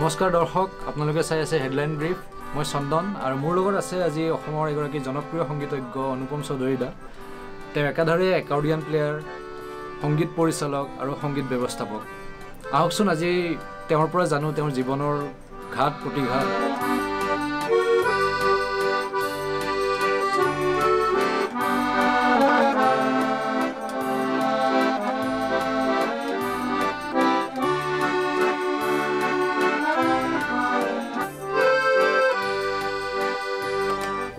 নমস্কাৰ দৰ্শক, আপোনালোকে চাই আছে হেডলাইন ব্ৰিফ। মই চন্দন আৰু মোৰ লগত আছে আজি অসমৰ এগৰাকী জনপ্ৰিয় সংগীতজ্ঞ অনুপম চৌধুৰী দা। তেওঁ একাধাৰে একাৰ্ডিয়ান প্লেয়াৰ, সংগীত পৰিচালক আৰু সংগীত ব্যৱস্থাপক। আহকচোন আজি তেওঁৰ পৰা জানো তেওঁৰ জীৱনৰ ঘাট প্ৰতিঘাত।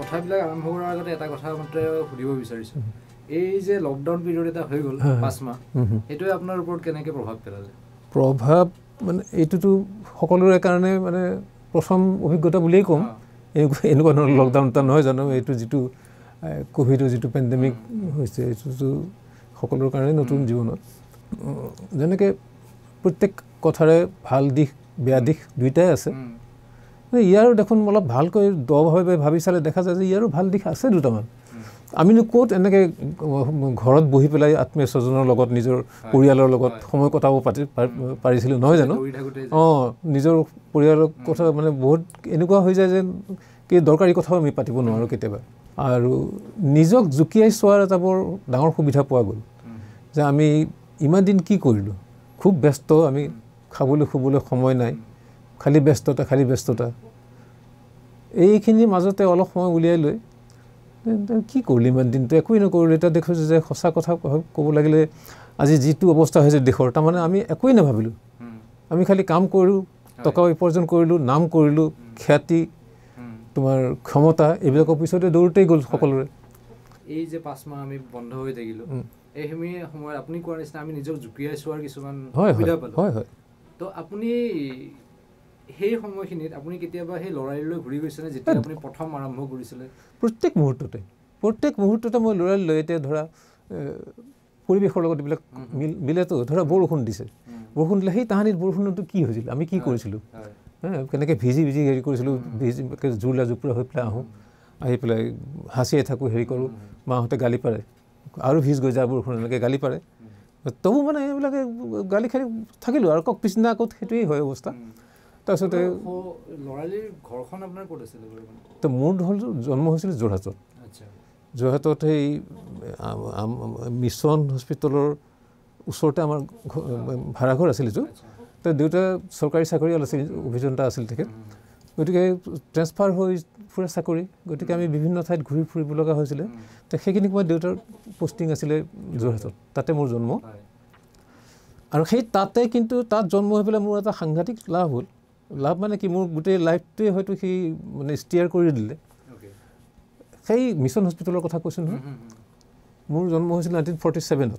কথাবিলাক আৰম্ভ কৰাৰ আগতে এটা কথা মাত্ৰ সুধিব বিচাৰিছোঁ, এই যে লকডাউন পিৰিয়ড এটা হৈ গ'ল 5 মাহ, এইটোৱে আপোনাৰ ওপৰত কেনেকৈ প্ৰভাৱ পেলালে? প্ৰভাৱ মানে এইটোতো সকলোৰে কাৰণে মানে প্ৰথম অভিজ্ঞতা বুলিয়েই ক'ম। এনেকুৱা ধৰণৰ লকডাউন এটা নহয় জানো, এইটো যিটো ক'ভিডৰ যিটো পেণ্ডেমিক হৈছে এইটোতো সকলোৰে কাৰণে নতুন জীৱনত। যেনেকৈ প্ৰত্যেক কথাৰে ভাল দিশ বেয়া দিশ দুয়োটাই আছে। ইয়াৰো দেখোন অলপ ভালকৈ দভাৱে ভাবি চালে দেখা যায় যে ইয়াৰো ভাল দিশ আছে দুটামান। আমিনো ক'ত এনেকৈ ঘৰত বহি পেলাই আত্মীয় স্বজনৰ লগত নিজৰ পৰিয়ালৰ লগত সময় কটাব পাৰিছিলোঁ নহয় জানো? নিজৰ পৰিয়ালৰ কথা মানে বহুত এনেকুৱা হৈ যায় যে কি দৰকাৰী কথাও আমি পাতিব নোৱাৰোঁ কেতিয়াবা। আৰু নিজক জুকিয়াই চোৱাৰ এটা বৰ ডাঙৰ সুবিধা পোৱা গ'ল যে আমি ইমান দিন কি কৰিলোঁ, খুব ব্যস্ত, আমি খাবলৈ শুবলৈ সময় নাই, খালী ব্যস্ততা। এইখিনিৰ মাজতে অলপ সময় উলিয়াই লৈ কি কৰিলোঁ ইমান দিনটো একোৱেই নকৰিলোঁ। এতিয়া দেখিছোঁ যে সঁচা কথা ক'ব লাগিলে আজি যিটো অৱস্থা হৈছে দেশৰ, তাৰমানে আমি একোৱেই নাভাবিলোঁ। আমি খালি কাম কৰিলোঁ, টকা উপাৰ্জন কৰিলোঁ, নাম কৰিলোঁ, খ্যাতি, তোমাৰ ক্ষমতা, এইবিলাকৰ পিছতে দৌৰোতেই গ'ল সকলোৰে। এই যে 5 মাহ আমি বন্ধ হৈ থাকিলোঁ, এইখিনি সময়ত আপুনি কোৱাৰ নিচিনা আমি নিজক জুকিয়াই চোৱাৰ কিছুমান সুবিধা পালোঁ। হয়। তো আপুনি সেই সময়খিনিত আপুনি কেতিয়াবা সেই ল'ৰালিলৈ ঘূৰি গৈছেনে যেতিয়া আপুনি প্ৰথম আৰম্ভ কৰিছিলে? প্ৰত্যেক মুহূৰ্ততে মই ল'ৰালিলৈ, এতিয়া ধৰা পৰিৱেশৰ লগত এইবিলাক মিলেতো, ধৰা বৰষুণ দিছে, বৰষুণ দিলে সেই তাহানিত বৰষুণতো কি হৈছিল, আমি কি কৰিছিলোঁ, কেনেকৈ ভিজি হেৰি কৰিছিলোঁ, জোৰলা জোপোৰা হৈ পেলাই আহি পেলাই হাঁচিয়াই থাকোঁ, হেৰি কৰোঁ, মাহঁতে গালি পাৰে, আৰু ভিজ গৈ যায় বৰষুণ, এনেকৈ গালি পাৰে। তবু মানে এইবিলাকে গালি খালি থাকিলোঁ আৰু পিছদিনা আকৌ সেইটোৱেই হয় অৱস্থা। তাৰপিছতে ল'ৰালিৰ ঘৰখন আপোনাৰ ক'ত আছিলে? তো মোৰ জন্ম হৈছিল যোৰহাটত। যোৰহাটত সেই মিছন হস্পিটেলৰ ওচৰতে আমাৰ ভাড়াঘৰ আছিল এইটো। তো দেউতা চৰকাৰী চাকৰিয়াল আছিল, অভিযন্তা আছিল তেখেত। গতিকে ট্ৰেন্সফাৰ হৈ ফুৰা চাকৰি, গতিকে আমি বিভিন্ন ঠাইত ঘূৰি ফুৰিব লগা হৈছিলে। তো সেইখিনি সময়ত দেউতাৰ পষ্টিং আছিলে যোৰহাটত, তাতে মোৰ জন্ম। আৰু সেই তাতে কিন্তু তাত জন্ম হৈ পেলাই মোৰ এটা সাংঘাতিক লাভ হ'ল। লাভ মানে কি, মোৰ গোটেই লাইফটোৱে হয়তো সি মানে ষ্টিয়াৰ কৰি দিলে। সেই মিছন হস্পিটেলৰ কথা কৈছোঁ নহয়, মোৰ জন্ম হৈছিল 1947ত।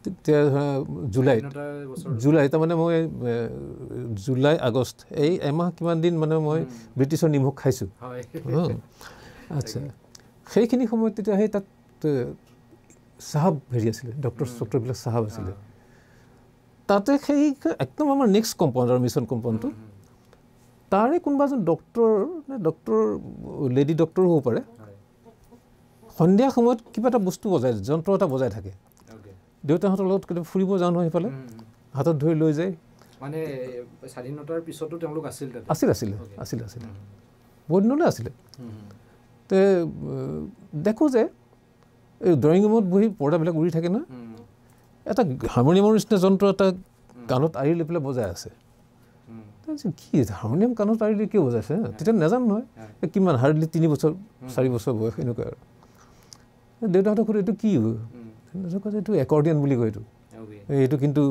তেতিয়া ধৰা জুলাই তাৰমানে মই জুলাই আগষ্ট এই এমাহ কিমান দিন মানে মই ব্ৰিটিছৰ নিমখ খাইছোঁ। আচ্ছা, সেইখিনি সময়ত তেতিয়া সেই তাত চাহাব হেৰি আছিলে, ডক্টৰবিলাক চাহাব আছিলে। তাতে সেই একদম আমাৰ নেক্সট কম্পাউণ্ড আৰু মিছন কম্পাউণ্ডটো, তাৰে কোনোবা এজন ডক্টৰ লেডি ডক্টৰো হ'ব পাৰে, সন্ধিয়া সময়ত কিবা এটা বস্তু যন্ত্ৰ এটা বজাই থাকে। দেউতাহঁতৰ লগত কেতিয়াবা ফুৰিব যাওঁ নহয়, সেইফালে হাতত ধৰি লৈ যায়। মানে স্বাধীনতাৰ পিছতো তেওঁলোক আছিলে? আছিল, বহুত দিনলৈ আছিলে। তে দেখোঁ যে এই ড্ৰয়িং ৰুমত বহি পৰ্দাবিলাক উৰি থাকে নহয়, এটা হাৰমনিয়ামৰ নিচিনা যন্ত্ৰ এটা কাণত আঁৰি লৈ পেলাই বজাই আছে। কি হাৰমনিয়াম কাণত আঁৰি লৈ কিয় বজাইছে? তেতিয়া নাজানো নহয়, কিমান হাৰ্ডলি 3 বছৰ 4 বছৰ বয়স এনেকুৱা আৰু। দেউতাহঁতক সুধে এইটো কি? কয় এইটো একৰ্ডিয়ান বুলি কয়। এইটো কিন্তু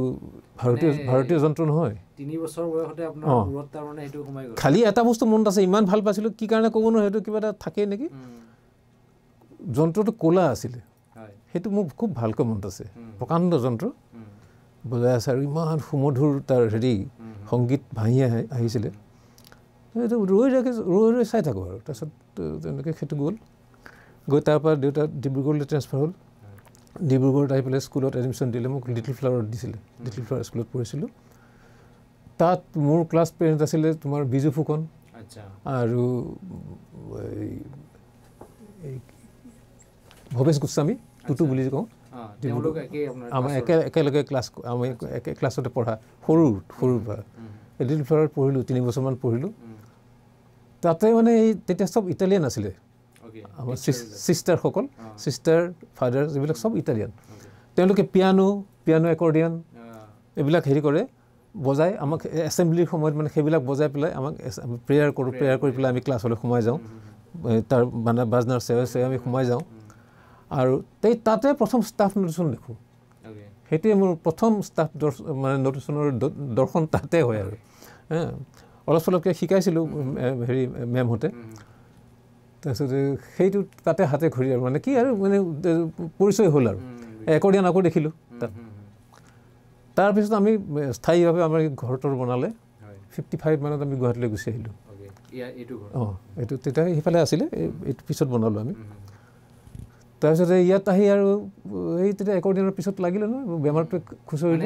ভাৰতীয় যন্ত্ৰ নহয়। 3 বছৰ বয়সতে আপোনাৰ মূৰত তাৰমানে সেইটো সোমাই গ'ল। খালি এটা বস্তু মনত আছে, ইমান ভাল পাইছিলোঁ, কি কাৰণে ক'ব নোৱাৰোঁ, সেইটো কিবা এটা থাকেই নেকি। যন্ত্ৰটো ক'লা আছিলে, সেইটো মোৰ খুব ভালকৈ মনত আছে। প্ৰকাণ্ড যন্ত্ৰ বজাই আছে আৰু ইমান সুমধুৰ তাৰ হেৰি সংগীত ভাহি আহিছিলে। এইটো ৰৈ চাই থাকোঁ আৰু। তাৰপিছত তেনেকৈ সেইটো গৈ তাৰপৰা দেউতা ডিব্ৰুগড়লৈ ট্ৰেন্সফাৰ হ'ল। ডিব্ৰুগড়ত আহি পেলাই স্কুলত এডমিশ্যন দিলে, মোক লিটিল ফ্লাৱাৰত দিছিলে। লিটিল ফ্লাৱাৰ স্কুলত পঢ়িছিলোঁ। তাত মোৰ ক্লাছ পেৰেণ্ট আছিলে তোমাৰ বিজু ফুকন আৰু ভৱেশ গোস্বামী, টুটু বুলি কওঁ। আমাৰ একেলগে ক্লাছ, আমি একে ক্লাছতে পঢ়া, সৰুৰ পৰা। লিটিল ফ্লাৱাৰত পঢ়িলোঁ 3 বছৰমান পঢ়িলোঁ তাতে মানে এই তেতিয়া চব ইটালিয়ান আছিলে আমাৰ চিষ্টাৰসকল চিষ্টাৰ ফাদাৰ যিবিলাক চব ইটালিয়ান তেওঁলোকে পিয়ানো একৰ্ডিয়ান এইবিলাক হেৰি কৰে বজাই আমাক এছেম্বলিৰ সময়ত মানে সেইবিলাক বজাই পেলাই আমাক প্ৰেয়াৰ কৰি পেলাই আমি ক্লাছলৈ সোমাই যাওঁ তাৰ মানে বাজনাৰ চেৱে আমি সোমাই যাওঁ আৰু তাতে প্ৰথম ষ্টাফ নোটেশ্যন দেখোঁ সেইটোৱে মোৰ প্ৰথম ষ্টাফ মানে নোটেশ্যনৰ দৰ্শন তাতে হয় আৰু অলপ চলপকৈ শিকাইছিলোঁ হেৰি মেমহঁতে তাৰপিছতে সেইটো তাতে হাতে ঘূৰি আৰু মানে কি আৰু মানে পৰিচয় হ'ল আৰু একৰ্ডিয়ান আকৌ দেখিলোঁ তাত তাৰপিছত আমি স্থায়ীভাৱে আমাৰ ঘৰটোৰ বনালে 55 মানত আমি গুৱাহাটীলৈ গুচি আহিলোঁ এইটো তেতিয়া সেইফালে আছিলে এইটো পিছত বনালোঁ আমি তাৰপিছতে ইয়াত আহি আৰু এই তেতিয়া একৰ্ডিয়ানৰ পিছত লাগিলে নহয় বেমাৰটোৱে খুচৰিলে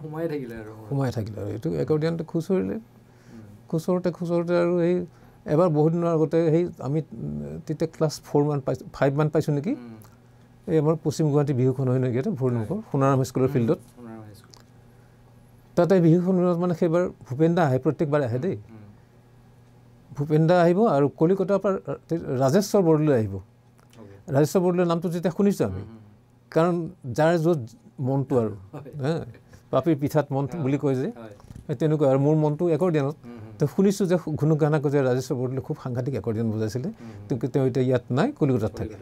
সোমাই থাকিলে আৰু এইটো একৰ্ডিয়ানটো খুচৰোতে আৰু এই এবাৰ বহুত দিনৰ আগতে সেই আমি তেতিয়া ক্লাছ 4 মান পাইছোঁ 5 মান পাইছোঁ নেকি এই আমাৰ পশ্চিম গুৱাহাটী বিহুখন হয় নেকি এটা ভৰলুমুখৰ সোণাৰাম স্কুলৰ ফিল্ডত তাতে বিহুখনত মানে সেইবাৰ ভূপেন দা আহে প্ৰত্যেকবাৰ আহে দেই ভূপেন দা আহিব আৰু কলিকতাৰ পৰা ৰাজেশ্বৰ বৰদলৈ আহিব ৰাজেশ্বৰ বৰদলৈৰ নামটো যেতিয়া শুনিছোঁ আমি কাৰণ যাৰ য'ত মনটো আৰু পাপীৰ পিঠাত মনটো বুলি কয় যে তেনেকুৱা আৰু মোৰ মনটো একৰ্ডিয়ানত তো শুনিছোঁ যে ঘুনুক যে ৰাজেশ্বৰ বৰদলৈ খুব সাংঘাতিক একৰ্ডিয়ান বজাইছিলে কিন্তু তেওঁ এতিয়া ইয়াত নাই কলিকতাত থাকে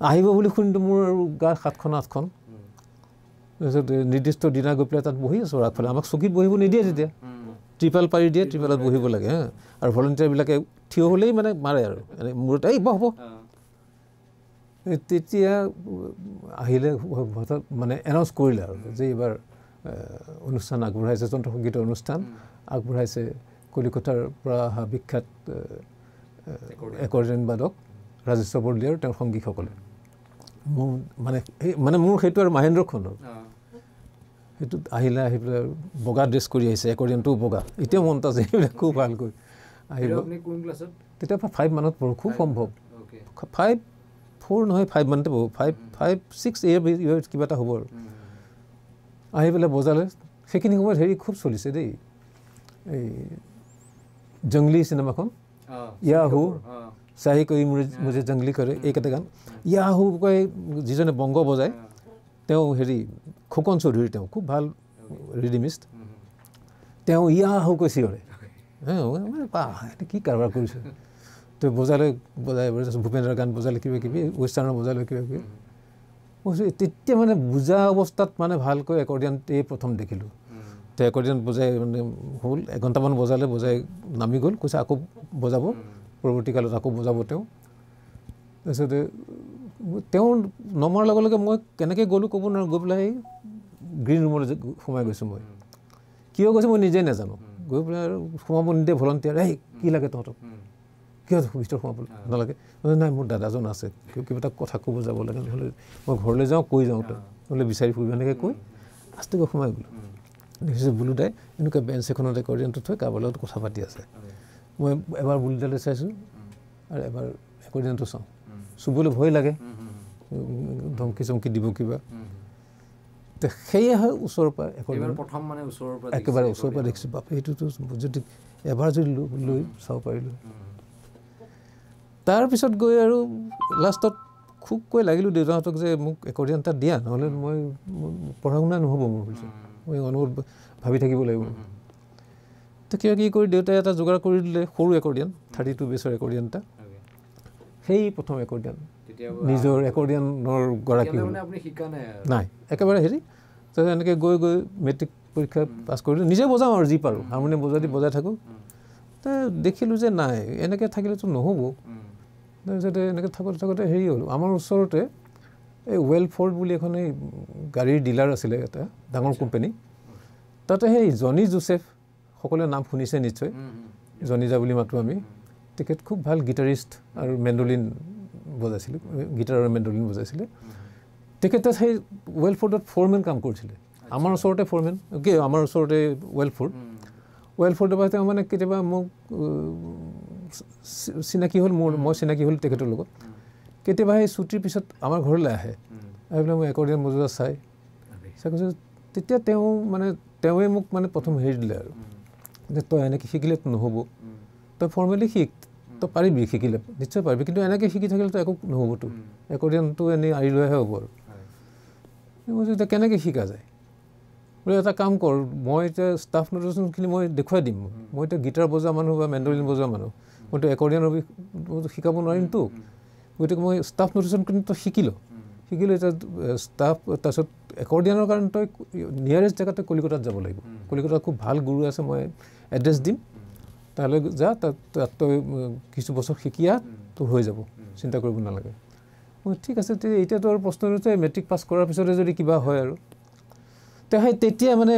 আহিব বুলি শুনিতো মোৰ আৰু গা 7খন 8খন তাৰপিছত নিৰ্দিষ্ট দিনা গৈ পেলাই তাত বহি আছোঁ আগফালে আমাক চকীত বহিব নিদিয়ে তেতিয়া ত্ৰিপাল পাৰি দিয়ে ত্ৰিপালত বহিব লাগে আৰু ভলণ্টিয়াৰবিলাকে থিয় হ'লেই মানে মাৰে আৰু মূৰত এই হ'ব তেতিয়া আহিলে মানে এনাউন্স কৰিলে আৰু যে এইবাৰ অনুষ্ঠান আগবঢ়াইছে যন্ত্ৰ সংগীতৰ অনুষ্ঠান আগবঢ়াইছে কলিকতাৰ পৰা অহা বিখ্যাত একৰ্ডিয়ান বাদক ৰাজেশ্বৰ বৰদলৈ আৰু তেওঁৰ সংগীসকলে মোৰ মানে মোৰ সেইটো আৰু মহেন্দ্ৰখনৰ সেইটো আহি পেলাই বগা ড্ৰেছ কৰি আহিছে একৰ্ডিয়ানটোও বগা এতিয়াও মনত আছে এইবিলাক খুব ভালকৈ আহিব তেতিয়া 5 মানত পঢ়োঁ খুব সম্ভৱ 4 নহয় 5 মানতে পঢ়োঁ 6 ইয়াৰ কিবা এটা হ'ব আৰু আহি পেলাই বজালে সেইখিনি সময়ত হেৰি খুব চলিছে দেই এই জংলী চিনেমাখন ইয়াহু চাহি কৰি মুজে জংলী কৰে এইকেইটা গান ইয়াহু কৈ যিজনে বংগ বজায় তেওঁ হেৰি খোকন চৌধুৰী তেওঁ খুব ভাল ৰিডিমিষ্ট তেওঁ ইয়াহু কৈ চিঞৰে কি কাৰবাৰ কৰিছে তো বজাই ভূপেন্দ্ৰৰ গান বজালে কিবা কিবি ৱেষ্টাৰ্ণৰ বজালে কিবা কিবি তেতিয়া মানে বুজা অৱস্থাত মানে ভালকৈ একৰ্ডিয়ানটোৱে প্ৰথম দেখিলোঁ তো একৰ্ডিয়ান বজাই মানে হ'ল 1 ঘণ্টামান বজাই নামি গ'ল কৈছে আকৌ বজাব পৰৱৰ্তী কালত আকৌ বজাব তেওঁ তাৰপিছতে তেওঁ নমাৰ লগে লগে মই কেনেকৈ গ'লোঁ ক'ব নোৱাৰোঁ গৈ পেলাই গ্ৰীণ ৰুমলৈ সোমাই গৈছোঁ মই কিয় গৈছোঁ মই নিজেই নাজানো গৈ পেলাই আৰু সোমাব নিদিয়ে ভলণ্টিয়াৰ এই কি লাগে তহঁতক কিয় ভিতৰত সোমাব নালাগে নাই মোৰ দাদাজন আছে কিবা এটা কথা ক'ব যাব লাগে নহ'লে মই ঘৰলৈ যাওঁ কৈ যাওঁ নহ'লে বিচাৰি ফুৰিব এনেকৈ কৈ আস্তেকৈ সোমাই গ'লোঁ দেখিছোঁ বুলুদাই এনেকুৱা বেঞ্চ এখনত একৰ্ডিয়ানটো থৈ কাৰোবাৰ লগত কথা পাতি আছে মই এবাৰ বুলুদালৈ চাইছোঁ আৰু এবাৰ একৰ্ডিয়ানটো চাওঁ চুবলৈ ভয় লাগে ধমকি চমকি দিব কিবা তো সেয়ে হয় ওচৰৰ পৰা একেবাৰে ওচৰৰ পৰা দেখিছোঁ বাপে সেইটোতো যদি এবাৰ যদি লৈ চাব পাৰিলোঁ তাৰপিছত গৈ আৰু লাষ্টত খুবকৈ লাগিলোঁ দেউতাহঁতক যে মোক একৰ্ডিয়ান এটা দিয়া নহ'লে মই পঢ়া শুনা নহ'ব মোৰ হৈছে মই অনবৰত ভাবি থাকিব লাগিব তো কিবা কি কৰি দেউতাই এটা যোগাৰ কৰি দিলে সৰু একৰ্ডিয়ান 32 বেছৰ একৰ্ডিয়ান এটা সেই প্ৰথম একৰ্ডিয়ান নিজৰ একৰ্ডিয়ানৰ গৰাকী নাই একেবাৰে হেৰি তো এনেকৈ গৈ মেট্ৰিক পৰীক্ষা পাছ কৰিলোঁ নিজে বজাওঁ আৰু যি পাৰোঁ হাৰমনিয়াম বজাই থাকোঁ তো দেখিলোঁ যে নাই এনেকৈ থাকিলেতো নহ'ব তাৰপিছতে এনেকৈ থাকোঁতে হেৰি হ'ল আমাৰ ওচৰতে এই ৱেলফৰ্ড বুলি এখন এই গাড়ীৰ ডিলাৰ আছিলে এটা ডাঙৰ কোম্পানী তাতে সেই জনি জোচেফ সকলোৱে নাম শুনিছে নিশ্চয় জনিজা বুলি মাতোঁ আমি তেখেত খুব ভাল গিটাৰিষ্ট আৰু মেণ্ডলিন বজাইছিলে গিটাৰ আৰু মেণ্ডলিন বজাইছিলে তেখেতে সেই ৱেলফৰ্ডত ফ'ৰমেন কাম কৰিছিলে আমাৰ ওচৰতে ফ'ৰমেন কি আমাৰ ওচৰতে ৱেলফৰ্ডৰ পৰা তেওঁ মানে কেতিয়াবা মোক চিনাকি হ'ল মই চিনাকি হ'ল তেখেতৰ লগত কেতিয়াবা সেই ছুটিৰ পিছত আমাৰ ঘৰলৈ আহে আহি পেলাই মই একৰ্ডিয়ান বজোৱা চাই কৈছোঁ তেতিয়া তেওঁ মানে তেওঁৱে মোক মানে প্ৰথম হেৰি দিলে আৰু যে তই এনেকৈ শিকিলে নহ'ব, তই ফৰ্মেলি শিক, তই পাৰিবি শিকিলে নিশ্চয় পাৰিবি, কিন্তু এনেকৈ শিকি থাকিলেতো একো নহ'বতো, একৰ্ডিয়ানটো এনেই আঁৰি লৈহে হ'ব আৰু। মই কৈছোঁ এতিয়া কেনেকৈ শিকা যায়, বোলে এটা কাম কৰ, মই এতিয়া ষ্টাফ নোটেশ্যনখিনি মই দেখুৱাই দিম, মই এতিয়া গীটাৰ বজোৱা মানুহ বা মেণ্ডলিন বজোৱা মানুহ, মইতো একৰ্ডিয়ানৰ শিকাব নোৱাৰিমতো, গতিকে মই ষ্টাফ নোটেশ্যনখিনি তই শিকিলোঁ এতিয়া ষ্টাফ, তাৰপিছত একৰ্ডিয়ানৰ কাৰণে তই নিয়াৰেষ্ট জেগাতে কলিকতাত যাব লাগিব, কলিকতাত খুব ভাল গুৰু আছে, মই এড্ৰেছ দিম, তালৈ যা, তাত তই কিছু বছৰ শিকিয়া তোৰ হৈ যাব, চিন্তা কৰিব নালাগে। মই ঠিক আছে, এতিয়াতো আৰু প্ৰশ্ন হৈছে মেট্ৰিক পাছ কৰাৰ পিছতে যদি কিবা হয় আৰু তেতিয়া মানে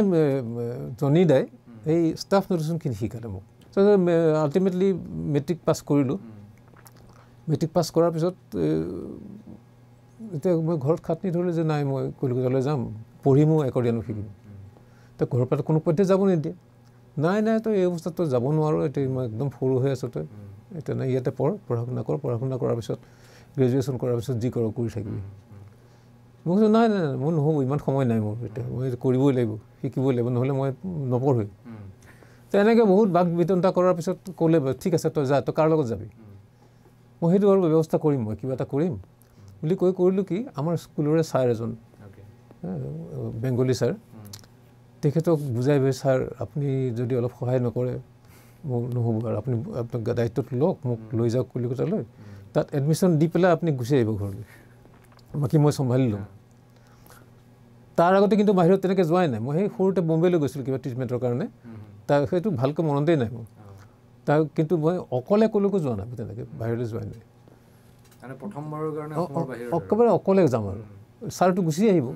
জনি দাই এই ষ্টাফ নোটেশ্যনখিনি শিকালে মোক। আল্টিমেটলি মেট্ৰিক পাছ কৰিলোঁ, মেট্ৰিক পাছ কৰাৰ পিছত এতিয়া মই ঘৰত খাটনি ধৰিলোঁ যে নাই মই কলিকতালৈ যাম, পঢ়িমো একৰ্ডিয়ানো শিকিম, এতিয়া ঘৰৰ পৰা কোনো পধ্যে যাব নিদিয়ে, নাই তই এই অৱস্থাত তই যাব নোৱাৰোঁ, এতিয়া মই একদম সৰু হৈ আছোঁ, তই এতিয়া নাই ইয়াতে পঢ়া শুনা কৰাৰ পিছত গ্ৰেজুৱেশ্যন কৰাৰ পিছত যি কৰোঁ কৰি থাকিবি। মই কৈছোঁ নাই মোৰ নহ'ব, ইমান সময় নাই মোৰ, এতিয়া মই কৰিবই লাগিব, শিকিবই লাগিব, নহ'লে মই নপঢ়োঁ। তেনেকৈ বহুত বাক বিতণ্ডা কৰাৰ পিছত ক'লে ঠিক আছে তই যা, তই কাৰ লগত যাবি, মই সেইটো আৰু ব্যৱস্থা কৰিম, মই কিবা এটা কৰিম বুলি কৰিলোঁ কি, আমাৰ স্কুলৰে ছাৰ এজন বেংগলী ছাৰ, তেখেতক বুজাই ছাৰ আপুনি যদি অলপ সহায় নকৰে মোক নহ'ব, আৰু আপুনি আপোনাক দায়িত্বটো লওক, মোক লৈ যাওক কলিকতালৈ, তাত এডমিশ্যন দি পেলাই আপুনি গুচি আহিব ঘৰলৈ, বাকী মই চম্ভালি ল'ম। তাৰ আগতে কিন্তু বাহিৰত তেনেকৈ যোৱাই নাই, মই সেই সৰুতে বম্বেলৈ গৈছিলোঁ কিবা ট্ৰিটমেণ্টৰ কাৰণে, তাৰ সেইটো ভালকৈ মনতেই নাই মোৰ, তাৰ কিন্তু মই অকলে ক'লৈকো যোৱা নাই, তেনেকৈ বাহিৰলৈ যোৱাই নাই, একেবাৰে অকলে যাম আৰু ছাৰটো গুচি আহিব।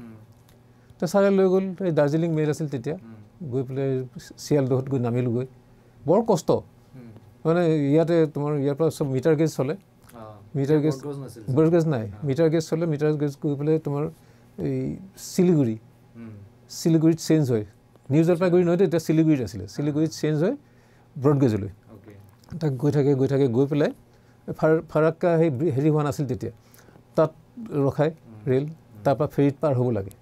তো ছাৰে লৈ গ'ল, এই দাৰ্জিলিং মেইল আছিল তেতিয়া, গৈ পেলাই শিয়ালদহত গৈ নামিলোঁগৈ, বৰ কষ্ট মানে, ইয়াতে তোমাৰ ইয়াৰ পৰা চব মিটাৰ গেজ চলে, মিটাৰ গেজ বৰগেজ নাই, মিটাৰ গেজ চলে, মিটাৰ গেজ গৈ পেলাই তোমাৰ এই শিলিগুৰিত চেঞ্জ হয়, নিউ জলপাইগুৰি নহয়তো এতিয়া শিলিগুৰিত আছিলে, শিলিগুৰিত চেঞ্জ হয় ব্ৰডগেজলৈ, তাক গৈ থাকে গৈ পেলাই ফাৰাক্কা সেই হেৰি হোৱা নাছিল তেতিয়া, তাত ৰখায় ৰেল, তাৰপৰা ফেৰীত পাৰ হ'ব লাগে,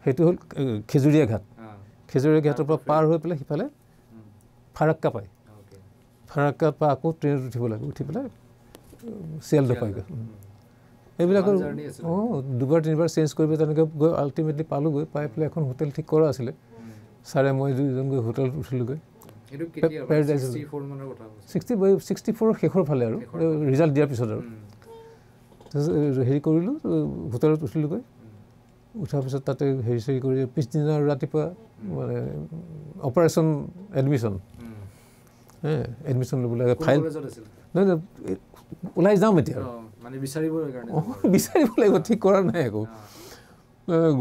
সেইটো হ'ল খেজুৰীয়া ঘাট, খেজুৰীয়া ঘাটৰ পৰা পাৰ হৈ পেলাই সিফালে ফাৰাক্কা পায়, ফাৰাক্কাৰ পৰা আকৌ ট্ৰেইনত উঠিব লাগে, উঠি পেলাই শিয়ালদহ পায়গৈ। এইবিলাকৰ দুবাৰ তিনিবাৰ চেঞ্জ কৰিব, তেনেকৈ গৈ আল্টিমেটলি পালোঁগৈ, পাই পেলাই এখন হোটেল ঠিক কৰা আছিলে, ছাৰে মই দুইজন গৈ হোটেলত উঠিলোঁগৈ, 64 শেষৰ ফালে আৰু ৰিজাল্ট দিয়াৰ পিছত আৰু হেৰি কৰিলোঁ, হোটেলত উঠিলোঁগৈ, উঠাৰ পিছত তাতে হেৰি কৰি পিছদিনা ৰাতিপুৱা মানে অপাৰেশ্যন এডমিশ্যন ল'ব লাগে, ফাইল নহয় ওলাই যাম এতিয়া বিচাৰিব লাগিব, ঠিক কৰা নাই একো।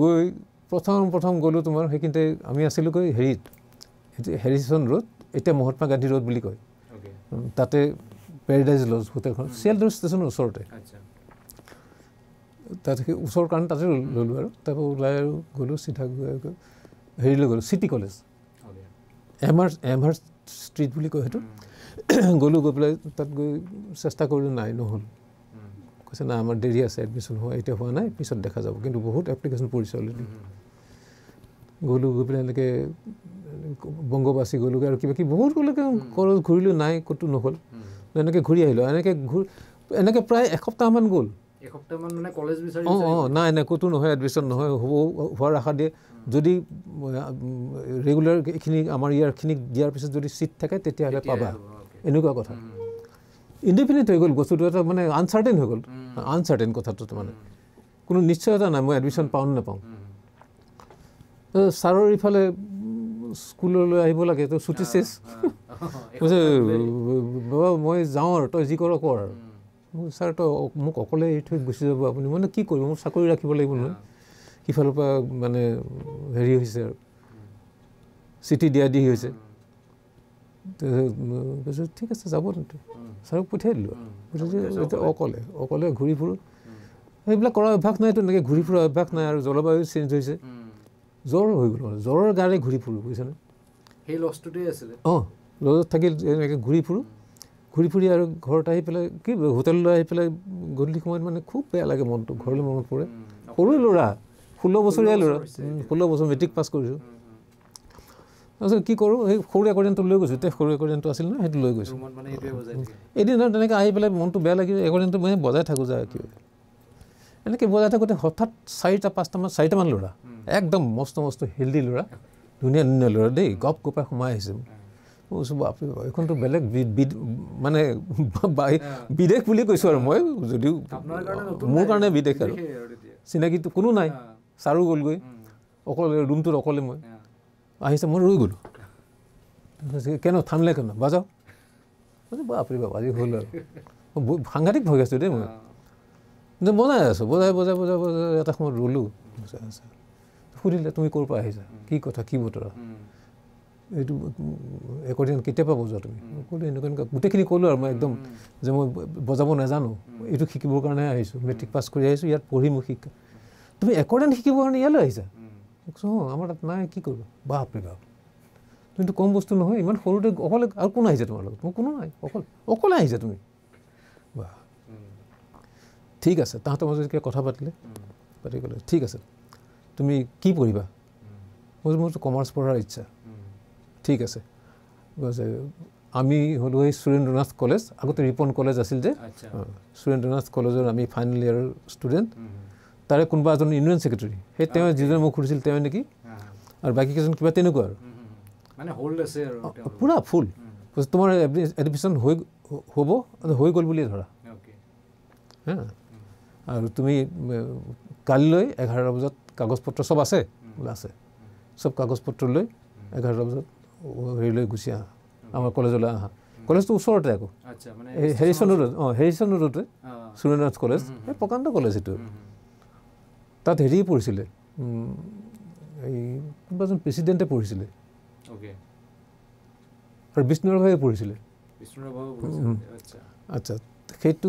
গৈ প্ৰথম গ'লোঁ তোমাৰ সেইখিনিতে আমি আছিলোঁগৈ হেৰিত, হেৰিচন ৰোড, এতিয়া মহাত্মা গান্ধী ৰোড বুলি কয়, তাতে পেৰাডাইজ লজ হোটেলখন শিয়ালদহ ষ্টেচনৰ ওচৰতে, তাত সেই ওচৰৰ কাৰণে তাতে ল'লোঁ আৰু তাৰপৰা ওলাই আৰু গ'লোঁ চিধা গৈ হেৰিলৈ গ'লোঁ, চিটি কলেজ, এমহাৰ্চ ষ্ট্ৰীট বুলি কয় সেইটো, গ'লোঁ, গৈ পেলাই তাত গৈ চেষ্টা কৰিলোঁ, নাই নহ'ল, কৈছে নাই আমাৰ দেৰি আছে, এডমিশ্যন হোৱা এতিয়া হোৱা নাই, পিছত দেখা যাব, কিন্তু বহুত এপ্লিকেশ্যন পৰিছে অলৰেডি। গ'লোঁ, গৈ পেলাই এনেকৈ বংগবাসী গ'লোগৈ আৰু কিবা কিবি বহুত গ'লোগৈ, কলেজ ঘূৰিলোঁ, নাই ক'তো নহ'ল, এনেকৈ ঘূৰি আহিলোঁ, এনেকৈ প্ৰায় এসপ্তাহমান গ'ল, নাই ক'তো নহয়, এডমিশ্যন নহয়, হোৱাৰ আশা দিয়ে, যদি ৰেগুলাৰ এইখিনি আমাৰ ইয়াৰখিনিক দিয়াৰ পিছত যদি ছিট থাকে তেতিয়াহ'লে পাবা, এনেকুৱা কথা। ইনডিফিনিট হৈ গ'ল বস্তুটো, এটা মানে আনচাৰ্টেইন হৈ গ'ল, আনচাৰ্টেইন কথাটো, মানে কোনো নিশ্চয়তা নাই মই এডমিশ্যন পাওঁ নে নাপাওঁ। ছাৰৰ ইফালে স্কুললৈ আহিব লাগে, তো ছুটি চেছ, কৈছে বাবা মই যাওঁ আৰু তই যি কৰ কৰ আৰু, ছাৰ তই মোক অকলে এৰি থৈ গুচি যাব আপুনি, মানে কি কৰিম, মোৰ চাকৰি ৰাখিব লাগিব নহয়, সিফালৰ পৰা মানে হেৰি হৈছে আৰু চিঠি দিয়া দি হৈছে, কৈছোঁ ঠিক আছে যাব তেন্তে, ছাৰক পঠিয়াই দিলোঁ, এতিয়া অকলে ঘূৰি ফুৰোঁ, সেইবিলাক কৰা অভ্যাস নাই, তেনেকৈ ঘূৰি ফুৰা অভ্যাস নাই, আৰু জলবায়ু চেঞ্জ হৈছে, জ্বৰ হৈ গ'ল, জ্বৰৰ গাড়ী ঘূৰি ফুৰোঁ, বুজিছানে, সেই লজটোতেই আছিলে, লজত থাকি এনেকৈ ঘূৰি ফুৰি আৰু ঘৰত আহি পেলাই কি হোটেললৈ আহি পেলাই গধূলি সময়ত মানে খুব বেয়া লাগে মনটো, ঘৰলৈ মনত পৰে, সৰু ল'ৰা 16 বছৰীয়া ল'ৰা, 16 বছৰ মেট্ৰিক পাছ কৰিছোঁ, তাৰপিছত কি কৰোঁ সেই সৰু একৰ্ডিয়ানটো লৈ গৈছোঁ তেতিয়া সৰু একৰ্ডিয়ানটো আছিল ন সেইটো লৈ গৈছোঁ এদিন তেনেকৈ আহি পেলাই মনটো বেয়া লাগি একৰ্ডিয়ানটো মই বজাই থাকোঁ যায় কি এনেকৈ বজাই থাকোঁতে হঠাৎ 4-5টা ল'ৰা একদম মস্ত মস্ত হেল্ডি ল'ৰা ধুনীয়া ধুনীয়া ল'ৰা দেই গপ গপাই সোমাই আহিছে মই কৈছোঁ বাপৰে এইখনতো বেলেগ মানে বিদেশ বুলি কৈছোঁ আৰু মই যদিও মোৰ কাৰণে বিদেশ আৰু চিনাকিটো কোনো নাই ছাৰো গ'লগৈ অকলে ৰুমটোত অকলে মই আহিছে মই ৰৈ গ'লোঁ কেন থামিলে কেন বাজাও বাপৰে বাপ আজি হ'ল আৰু সাংঘাতিক ভয় আছোঁ দেই মই বজাই আছোঁ বজাই এটা সময়ত ৰ'লোঁ সুধিলে তুমি ক'ৰ পৰা আহিছা কি কথা কি বতৰা এইটো একৰ্ডিয়ান কেতিয়াবা বজোৱা তুমি ক'লোঁ এনেকুৱা এনেকুৱা গোটেইখিনি ক'লোঁ আৰু মই একদম যে মই বজাব নাজানো এইটো শিকিবৰ কাৰণে আহিছোঁ মেট্ৰিক পাছ কৰি আহিছোঁ ইয়াত পঢ়ি মোক শিকা তুমি একৰ্ডিয়ান শিকিবৰ কাৰণে ইয়ালৈ আহিছা অঁ আমাৰ তাত নাই কি কৰিবা বাপৰে বাপ তুমিতো কম বস্তু নহয় ইমান সৰুতে অকলে আৰু কোন আহিছে তোমাৰ লগত মোৰ কোনো নাই অকলে আহিছা তুমি বাহ ঠিক আছে তাহাঁতৰ মাজত কিবা কথা পাতি ক'লে ঠিক আছে তুমি কি পঢ়িবা মোৰতো কমাৰ্চ পঢ়াৰ ইচ্ছা ঠিক আছে কৈছে আমি হ'লো এই সুৰেন্দ্ৰনাথ কলেজ আগতে ৰিপন কলেজ আছিল যে সুৰেন্দ্ৰনাথ কলেজৰ আমি ফাইনেল ইয়াৰৰ ষ্টুডেণ্ট তাৰে কোনোবা এজন ইউনিয়ন ছেক্ৰেটাৰী সেই তেওঁ যিজনে মোক সুধিছিল তেওঁ নেকি আৰু বাকী কেইজন কিবা তেনেকুৱা আৰু পূৰা ফুল তোমাৰ এডমিশ্যন হৈ গ'ল বুলিয়ে ধৰা হা আৰু তুমি কালিলৈ 11 বজাত কাগজ পত্ৰ চব আছে বোলে আছে চব কাগজ পত্ৰ লৈ 11 বজাত হেৰিলৈ গুচি আহা আমাৰ কলেজলৈ আহা কলেজটো ওচৰতে আকৌ হেৰিচন ৰোডতে সুৰেন্দ্ৰনাথ কলেজ এই প্ৰকাণ্ড কলেজ এইটো তাত হেৰি পঢ়িছিলে এই কোনোবা এজন প্ৰেচিডেণ্টে পঢ়িছিলে আৰু বিষ্ণুৰাভাৱে পঢ়িছিলে আচ্ছা সেইটো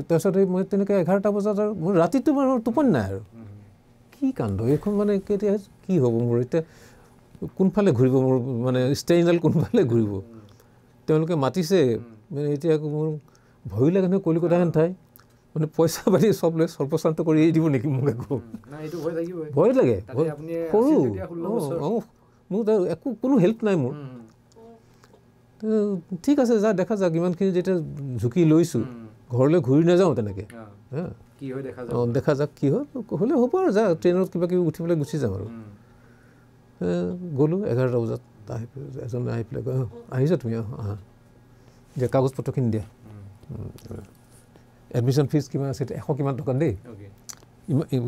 তাৰপিছত মই তেনেকৈ 11টা বজাত আৰু মোৰ ৰাতিটো মোৰ টোপনি নাই আৰু কি কাণ্ড এইখন মানে কেতিয়া কি হ'ব মোৰ এতিয়া কোনফালে ঘূৰিব মোৰ মানে ষ্টেইনডাল কোনফালে ঘূৰিব তেওঁলোকে মাতিছে মানে এতিয়া আকৌ মোৰ ভয় লাগে নহয় কলিকতা হেন ঠাই মানে পইচা পাতি চব লৈ সৰ্বশান্ত কৰি এৰি দিব নেকি মোক একো ভয় লাগে সৰু মোৰ একো কোনো হেল্প নাই মোৰ ঠিক আছে যা দেখা যাওক ইমানখিনি যেতিয়া ঝুঁকি লৈছোঁ ঘৰলৈ ঘূৰি নাযাওঁ তেনেকৈ দেখা যাওক কি হয় হ'লে হ'ব আৰু যা ট্ৰেইনত কিবা কিবি উঠি পেলাই গুচি যাম আৰু গ'লোঁ 11টা বজাত আহি পেলাই এজনে আহি পেলাই কয় আহিছা তুমি আহা দিয়া কাগজ পত্ৰখিনি দিয়া এডমিশ্যন ফিজ কিমান আছে 100 কিমান টকা দেই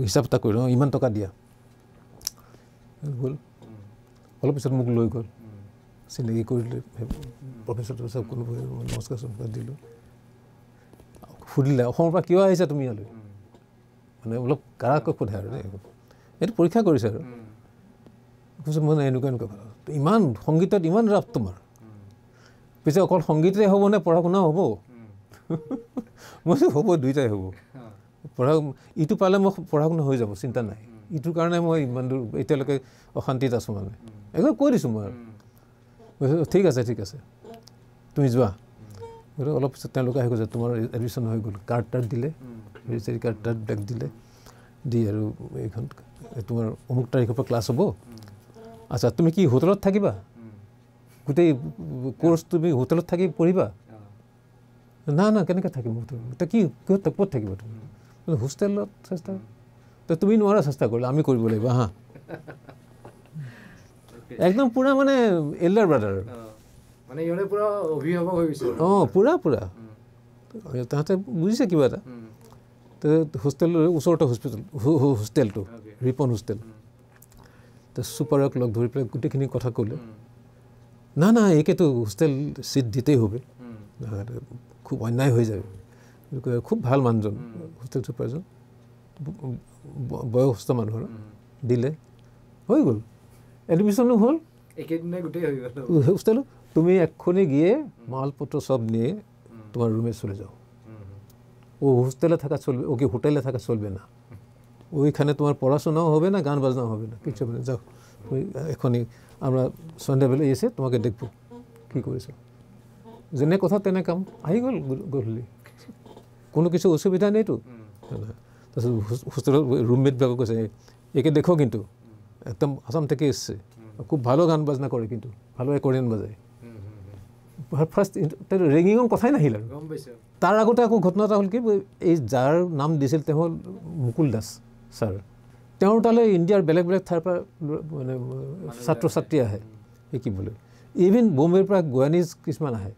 হিচাপ এটা কৰি ইমান টকা দিয়া গ'ল অলপ পিছত মোক লৈ গ'ল চিনাকি কৰিলে প্ৰফেচৰ চব কোনোবাই নমস্কাৰ চমস্কাৰ দিলোঁ সুধিলে অসমৰ পৰা কিয় আহিছা তুমি ইয়ালৈ মানে অলপ কাৰাকৈ সোধে আৰু এইটো পৰীক্ষা কৰিছে আৰু কৈছে মই এনেকুৱা কথা ইমান সংগীতত ইমান ৰাপ তোমাৰ পিছে অকল সংগীতে হ'ব নে পঢ়া শুনাও হ'ব মই হ'ব দুইটাই হ'ব ইটো পালে মই পঢ়া শুনা হৈ যাব চিন্তা নাই ইটোৰ কাৰণে মই ইমান দূৰ এতিয়ালৈকে অশান্তিত আছোঁ মানে একদম কৈ দিছোঁ মই আৰু ঠিক আছে তুমি যোৱা অলপ পিছত তেওঁলোকে আহি কৈছে তোমাৰ এডমিশ্যন হৈ গ'ল কাৰ্ড টাৰ্ড দিলে ৰেজিষ্টাৰী কাৰ্ড টাৰ্ড বেগ দিলে দি আৰু এইখন তোমাৰ অমুক তাৰিখৰ পৰা ক্লাছ হ'ব আচ্ছা তুমি কি হোটেলত থাকিবা গোটেই কোৰ্চ তুমি হোটেলত থাকি পঢ়িবা না কেনেকৈ থাকিম হোটেলত এতিয়া কি ক'ত থাকিবা তুমি হোষ্টেলত চেষ্টা তুমি নোৱাৰা চেষ্টা কৰিলে আমি কৰিব লাগিব হা একদম পূৰা মানে এল্ডাৰ ব্ৰাদাৰ মানে ইহঁতে পুৰা অভিভাৱক হৈ গৈছে পুৰা তাহাঁতে বুজিছে কিবা এটা তো হোষ্টেলৰ ওচৰতে হোষ্টেলটো ৰিপন হোষ্টেল তো চুপাৰক লগ ধৰি পেলাই গোটেইখিনি কথা ক'লে না এইকেতো হোষ্টেল চিট দিতেই হবে খুব অন্যায় হৈ যাবে খুব ভাল মানুহজন হোষ্টেল চুপাৰজন বয়সস্থ মানুহৰ দিলে হৈ গ'ল এডমিশ্যনো হ'ল একেদিনাই গোটেই হৈ গ'ল হোষ্টেলত তুমি এক্ষণে গিয়ে মালপত্র সব নিয়ে তোমার রুমে চলে যাও ও হোস্টেলে থাকা চলবে ওকে হোটেলে থাকা চলবে না ওইখানে তোমার পড়াশোনাও হবে না গান বাজনাও হবে না কিছু হবে না যাও ওই এখনই আমরা সন্ধ্যাবেলা এসে তোমাকে দেখব কী করেছো যেনে কথা তেনে কাম আহি গ'ল গধূলি কোনো কিছু অসুবিধা নেইতো তাৰপিছত হোষ্টেলৰ ৰুমমেটবিলাকক কৈছে একে দেখো কিন্তু একদম আসাম থেকে এসছে খুব ভালো গান বাজনা কৰে কিন্তু ভালো একৰ্ডিয়ন বাজায় ফাৰ্ষ্ট ৰেগিঙৰ কথাই নাহিল আৰু তাৰ আগতে আকৌ ঘটনা এটা হ'ল কি এই যাৰ নাম দিছিল তেওঁ হ'ল মুকুল দাস ছাৰ তেওঁৰ তালৈ ইণ্ডিয়াৰ বেলেগ বেলেগ ঠাইৰ পৰা মানে ছাত্ৰ ছাত্ৰী আহে শিকিবলৈ ইভিন বম্বেৰ পৰা গোৱানিজ কিছুমান আহে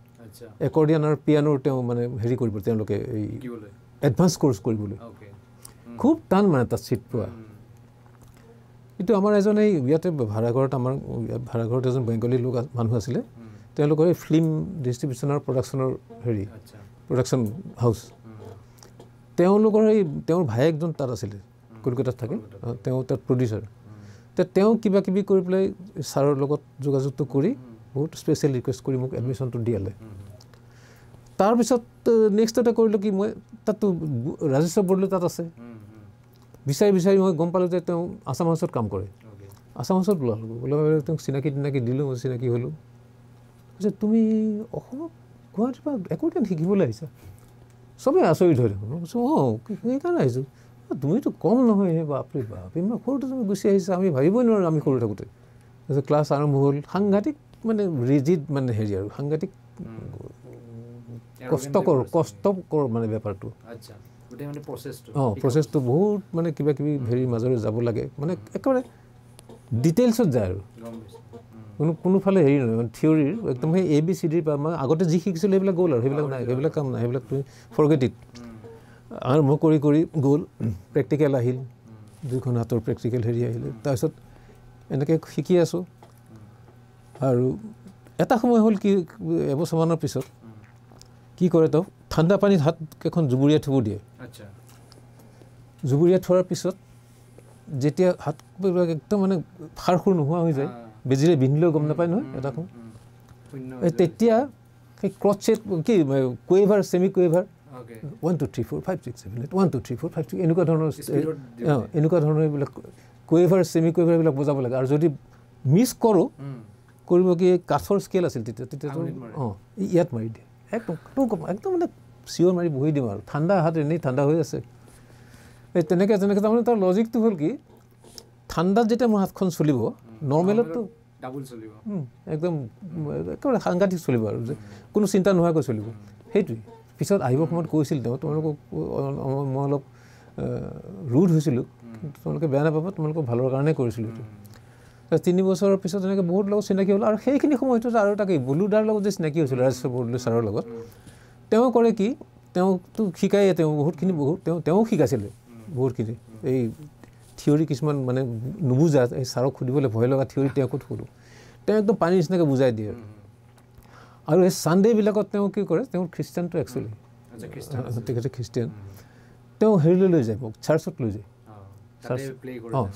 একৰ্ডিয়ন আৰু পিয়ানোৰ তেওঁ মানে হেৰি কৰিব তেওঁলোকে এই এডভান্স কোৰ্চ কৰিবলৈ খুব টান মানে তাত চিট পোৱা কিন্তু আমাৰ এজন এই ইয়াতে ভাড়াঘৰত আমাৰ ভাড়াঘৰত এজন বেংগলী লোক মানুহ আছিলে তেওঁলোকৰ এই ফিল্ম ডিষ্ট্ৰিবিউশ্যনৰ প্ৰডাকশ্যনৰ হেৰি প্ৰডাকশ্যন হাউচ তেওঁলোকৰ এই তেওঁৰ ভায়েকজন তাত আছিলে কলকাতাত থাকে তেওঁ তাত প্ৰডিউচাৰ তেওঁ কিবা কিবি কৰি পেলাই ছাৰৰ লগত যোগাযোগটো কৰি বহুত স্পেচিয়েল ৰিকুৱেষ্ট কৰি মোক এডমিশ্যনটো দিয়ালে তাৰপিছত নেক্সট এটা কৰিলোঁ কি মই তাততো ৰাজেশ্বৰ বৰদলৈ তাত আছে বিচাৰি বিচাৰি মই গম পালোঁ যে তেওঁ আছাম হাউচত কাম কৰে আছাম হাউচত বোলে তেওঁক চিনাকি দিলোঁ মই চিনাকি হ'লোঁ যে তুমি অসমত গুৱাহাটীৰ পৰা একৰ্ডিয়ন শিকিবলৈ আহিছা চবেই আচৰিত হৈ দেখোন কৈছোঁ অঁ সেইকাৰণে আহিছোঁ তুমিতো কম নহয় বাপৰে বাপ ইমান সৰুতে তুমি গুচি আহিছা আমি ভাবিবই নোৱাৰোঁ আমি সৰু থাকোঁতে তাৰপিছত ক্লাছ আৰম্ভ হ'ল সাংঘাতিক মানে ৰিজিড মানে হেৰি আৰু সাংঘাতিক কষ্টকৰ মানে বেপাৰটো প্ৰচেছটো বহুত মানে কিবা কিবি হেৰিৰ মাজৰে যাব লাগে মানে একেবাৰে ডিটেইলছত যায় আৰু কোনোফালে হেৰি নহয় মানে থিয়ৰীৰ একদম সেই ABCD পৰা মই আগতে যি শিকিছিলোঁ সেইবিলাক গ'ল আৰু সেইবিলাক নাই সেইবিলাক কাম নাই সেইবিলাক তুমি ফৰগেট ইট আৰম্ভ কৰি গ'ল প্ৰেক্টিকেল আহিল দুইখন হাতৰ প্ৰেক্টিকেল হেৰি আহিলে তাৰপিছত এনেকৈ শিকি আছোঁ আৰু এটা সময় হ'ল কি এবছৰমানৰ পিছত কি কৰে তেওঁ ঠাণ্ডা পানীত হাত এখন জুবুৰিয়াই থ'ব দিয়ে জুবুৰিয়াই থোৱাৰ পিছত যেতিয়া হাত একদম মানে সাৰ সুৰ নোহোৱা হৈ যায় বেজিৰে বিন্ধিলেও গম নাপায় নহয় এটা সময় তেতিয়া সেই ক্ৰটছেট কি কুৱেভাৰ ছেমি কুৱেভাৰ 1 2 3 4 5 6 7 8 1 2 3 4 5 6 এনেকুৱা ধৰণৰ এইবিলাক কুৱেভাৰ ছেমি কুৱেভাৰ এইবিলাক বজাব লাগে আৰু যদি মিছ কৰোঁ কৰিব কি কাঠৰ স্কেল আছিল তেতিয়া অঁ ইয়াত মাৰি দিয়ে একদম মানে চিঞৰ মাৰি বহি দিওঁ আৰু ঠাণ্ডা হাত এনেই ঠাণ্ডা হৈ আছে এই তেনেকৈ তাৰমানে তাৰ লজিকটো হ'ল কি ঠাণ্ডাত যেতিয়া মোৰ হাতখন চলিব নৰ্মেলততো ডাবল চলিব একদম একেবাৰে সাংঘাতিক চলিব আৰু যে কোনো চিন্তা নোহোৱাকৈ চলিব সেইটোৱে পিছত আহিবৰ সময়ত কৈছিল তেওঁ তোমালোকক মই অলপ ৰুড হৈছিলোঁ তোমালোকে বেয়া নাপাব তোমালোকক ভালৰ কাৰণে কৰিছিলোঁ এইটো 3 বছৰৰ পিছত এনেকৈ বহুত লগত চিনাকি হ'ল আৰু সেইখিনি সময়তো আৰু তাকে বলুদাৰ লগত যে চিনাকি হৈছিল ৰাজেশ্বৰ বৰদলৈ ছাৰৰ লগত তেওঁ কৰে কি তেওঁকতো শিকায়ে তেওঁ বহুতখিনি তেওঁ শিকাইছিলে বহুতখিনি এই থিয়ৰী কিছুমান মানে নুবুজা এই ছাৰক সুধিবলৈ ভয় লগা থিয়ৰী তেওঁকো সোধোঁ তেওঁ একদম পানীৰ নিচিনাকৈ বুজাই দিয়ে আৰু এই ছানডে'বিলাকত তেওঁ কি কৰে তেওঁ খ্ৰীষ্টানটো একচুৱেলি তেখেতে খ্ৰীষ্টিয়ান তেওঁ হেৰিলৈ লৈ যায় মোক চাৰ্চত লৈ যায়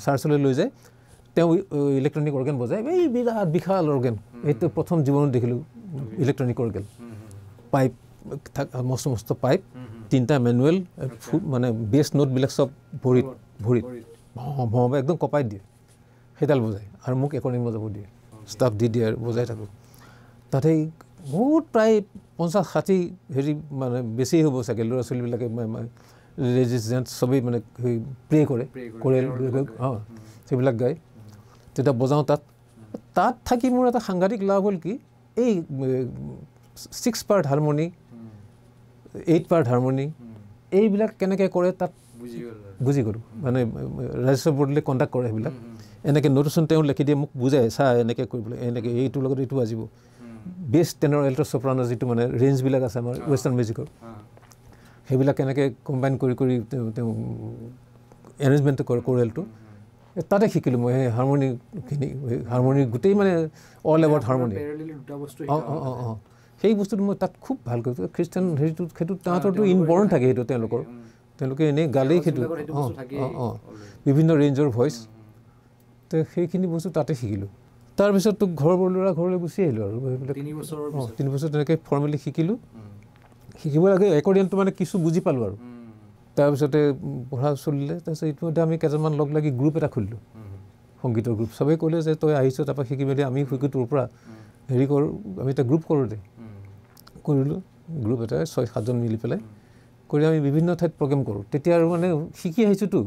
চাৰ্চলৈ লৈ যায় তেওঁ ইলেক্ট্ৰনিক অৰ্গেন বজায় এই বিৰাট বিশাল অৰ্গেন এইটো প্ৰথম জীৱনত দেখিলোঁ ইলেক্ট্ৰনিক অৰ্গেন পাইপ মস্ত পাইপ 3টা মেনুৱেল মানে বেছ নোটবিলাক চব ভৰিত একদম কপাই দিয়ে সেইডাল বজায় আৰু মোক একৰ্ডিয়ন বজাব দিয়ে ষ্টাফ দি দিয়ে আৰু বজাই থাকোঁ তাতে বহুত প্ৰায় 50-60 হেৰি মানে বেছি হ'ব চাগে ল'ৰা ছোৱালীবিলাকে লেডিজ জেণ্টছ চবেই মানে সেই প্ৰে কৰে অঁ সেইবিলাক গায় তেতিয়া বজাওঁ তাত থাকি মোৰ এটা সাংঘাতিক লাভ হ'ল কি এই 6 পাৰ্ট হাৰমনি 8 পাৰ্ট হাৰমনি এইবিলাক কেনেকৈ কৰে তাত বুজি গ'লোঁ মানে ৰাজেশ্বৰ বৰদলৈ কণ্টেক্ট কৰে সেইবিলাক এনেকৈ নোটেশ্যন তেওঁ লিখি দিয়ে মোক বুজায় চা এনেকৈ কৰিবলৈ এনেকৈ এইটোৰ লগত এইটো বাজিব বেছ টেনৰ এল্টো ছপ্ৰানো যিটো মানে ৰেঞ্জবিলাক আছে আমাৰ ৱেষ্টাৰ্ণ মিউজিকৰ সেইবিলাক কেনেকৈ কম্বাইন কৰি তেওঁ এৰেঞ্জমেণ্টটো কৰে কোৰেলটো তাতে শিকিলোঁ মই সেই হাৰমনি গোটেই মানে অল এবাউট হাৰমনি অঁ সেই বস্তুটো মই তাত খুব ভালকৈ খ্ৰীষ্টান হেৰিটো সেইটো তাহাঁতৰতো ইনবৰ্ণ থাকে সেইটো তেওঁলোকে এনেই গালেই সেইটো অঁ বিভিন্ন ৰেঞ্জৰ ভইচ তো সেইখিনি বস্তু তাতে শিকিলোঁ তাৰপিছত তোক ঘৰলৈ গুচি আহিলোঁ আৰু সেইবিলাক 3 বছৰ তেনেকৈ ফৰ্মেলি শিকিলোঁ শিকিব লাগে একৰ্ডিয়নটো মানে কিছু বুজি পালোঁ আৰু তাৰপিছতে পঢ়া চলিলে তাৰপিছত ইতিমধ্যে আমি কেইজনমান লগ লাগি গ্ৰুপ এটা খুলিলোঁ সংগীতৰ গ্ৰুপ চবেই ক'লে যে তই আহিছ তাৰপৰা শিকি মেলি আমি শিকোঁ তোৰ পৰা হেৰি কৰোঁ আমি এটা গ্ৰুপ কৰোঁ দে কৰিলোঁ গ্ৰুপ এটা 6-7জন মিলি পেলাই কৰি আমি বিভিন্ন ঠাইত প্ৰগ্ৰেম কৰোঁ তেতিয়া আৰু মানে শিকি আহিছোঁতো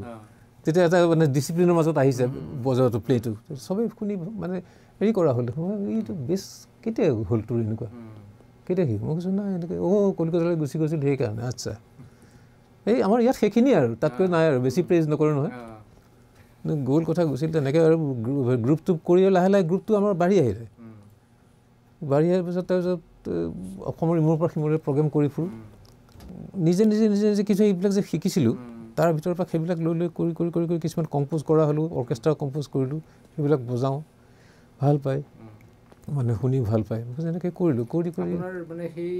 তেতিয়া এটা মানে ডিচিপ্লিনৰ মাজত আহিছে বজোৱাটো প্লেটো চবেই শুনি মানে হেৰি কৰা হ'ল এইটো বেছ কেতিয়া হ'ল তোৰ এনেকুৱা কেতিয়া শিক মই কৈছোঁ নাই এনেকৈ কলিকতালৈ গুচি গৈছিল সেইকাৰণে আচ্ছা এই আমাৰ ইয়াত সেইখিনিয়ে আৰু তাতকৈ নাই আৰু বেছি প্ৰেজ নকৰোঁ নহয় গ'ল কথা গৈছিল তেনেকৈ আৰু গ্ৰুপটো কৰি লাহে লাহে গ্ৰুপটো আমাৰ বাঢ়ি আহিলে বাঢ়ি অহাৰ পিছত তাৰপিছত অসমৰ ইমূৰৰ পৰা সিমূৰলৈ প্ৰগ্ৰেম কৰি ফুৰোঁ নিজে নিজে নিজে নিজে কিছু এইবিলাক যে শিকিছিলোঁ তাৰ ভিতৰৰ পৰা সেইবিলাক লৈ লৈ কৰি কৰি কৰি কৰি কিছুমান কম্প'জ কৰা হ'লোঁ অৰ্কেষ্ট্ৰা কম্প'জ কৰিলোঁ সেইবিলাক বজাওঁ ভাল পায় মানে শুনি ভাল পায় এনেকৈ কৰিলোঁ কৰি কৰি মানে সেই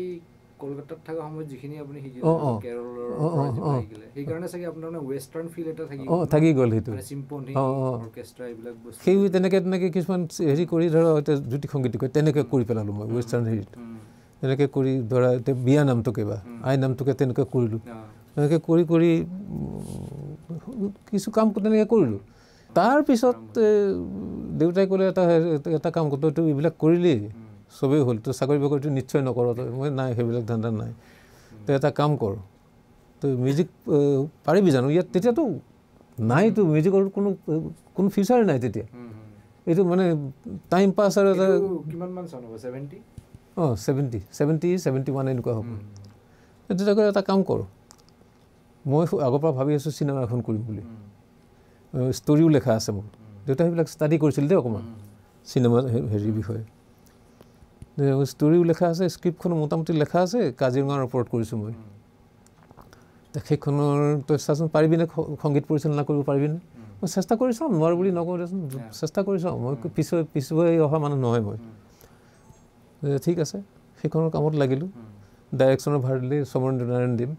কলকাতাত থকা সময়ত যিখিনি আপুনি শিকিলে কেৰলৰ শিকিলে সেইকাৰণে চাগে আপোনাৰ মানে ৱেষ্টাৰ্ণ ফিল এটা থাকি গ'ল সেইটো চিম্ফনী অৰ্কেষ্ট্ৰা এইবিলাক বস্তু সেই তেনেকৈ কিছুমান হেৰি কৰি ধৰা এতিয়া জ্যোতি সংগীত কয় তেনেকৈ কৰি পেলালোঁ মই ৱেষ্টাৰ্ণ হেৰিত এনেকৈ কৰি ধৰা এতিয়া বিয়া নামটোকে বা আই নামটোকে তেনেকৈ কৰিলোঁ তেনেকৈ কৰি কৰি কিছু কাম তেনেকৈ কৰিলোঁ তাৰপিছত দেউতাই ক'লে এটা কাম কৰ তই এইবিলাক কৰিলি চবেই হ'ল তই চাকৰি বাকৰিটো নিশ্চয় নকৰ তই মই নাই সেইবিলাক ধান্দা নাই তই এটা কাম কৰ তই মিউজিক পাৰিবি জানো ইয়াত তেতিয়াতো নাইতো মিউজিকৰ কোনো ফিউচাৰ নাই তেতিয়া এইটো মানে টাইম পাছ আৰু এটা কিমানমান চন হ'ব 71 এনেকুৱা হ'ব তেতিয়া কৰি এটা কাম কৰ মই আগৰ পৰা ভাবি আছোঁ চিনেমা এখন কৰিম বুলি ষ্টৰিও লেখা আছে মোৰ দেউতাই সেইবিলাক ষ্টাডি কৰিছিল দেই অকণমান চিনেমা হেৰিৰ বিষয়ে ষ্টৰিও লেখা আছে স্ক্ৰিপ্টখনো মোটামুটি লেখা আছে কাজিৰঙাৰ ওপৰত কৰিছোঁ মই সেইখনৰ তই চাচোন পাৰিবিনে সংগীত পৰিচালনা কৰিব পাৰিবিনে মই চেষ্টা কৰি চাম নোৱাৰোঁ বুলি নকওঁ দেচোন চেষ্টা কৰি চাওঁ মই পিছুৱাই অহা মানুহ নহয় মই ঠিক আছে সেইখনৰ কামত লাগিলোঁ ডাইৰেকশ্যনৰ ভাৰ দিলে সমৰেন্দ্ৰ নাৰায়ণ দেৱ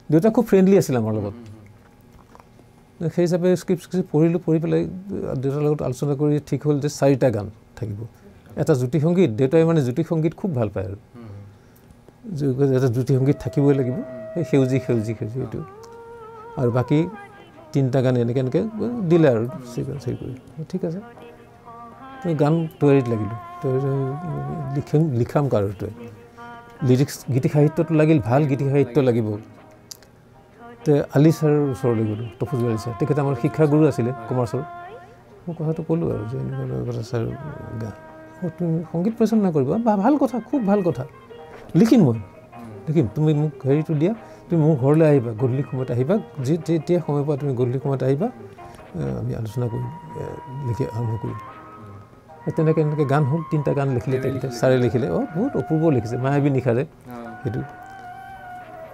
দেউতা খুব ফ্ৰেণ্ডলি আছিল আমাৰ লগত সেই হিচাপে স্ক্ৰিপ্ট পঢ়িলোঁ পঢ়ি পেলাই দেউতাৰ লগত আলোচনা কৰি ঠিক হ'ল যে 4টা গান থাকিব এটা জ্যোতি সংগীত দেউতাই মানে জ্যোতি সংগীত খুব ভাল পায় আৰু এটা জ্যোতি সংগীত থাকিবই লাগিব সেই সেউজী সেউজী সেউজী এইটো আৰু বাকী 3টা গান এনেকৈ দিলে আৰু সেই কৰি ঠিক আছে গান তৈয়াৰীত লাগিলোঁ লিখাম কাৰোটোৱে লিৰিক্স গীতি সাহিত্যটো লাগিল ভাল গীতি সাহিত্য লাগিব আলি ছাৰৰ ওচৰলৈ গ'লোঁ তফুজ আলি ছাৰ তেখেতে আমাৰ শিক্ষাগুৰু আছিলে কমাৰ্চৰ মই কথাটো ক'লোঁ আৰু যে এনেকুৱা ছাৰ তুমি সংগীত পৰিচালনা কৰিবা বা ভাল কথা খুব ভাল কথা লিখিম মই লিখিম তুমি মোক হেৰিটো দিয়া তুমি মোৰ ঘৰলৈ আহিবা গধূলি সময়ত আহিবা যেতিয়া সময় পোৱা তুমি গধূলি সময়ত আহিবা আমি আলোচনা কৰিম লিখি আৰম্ভ কৰিম তেনেকৈ এনেকৈ গান হ'ল 3টা গান লিখিলে তেখেতে ছাৰে লিখিলে বহুত অপূৰ্ব লিখিছে মায়াবী নিশাৰে সেইটো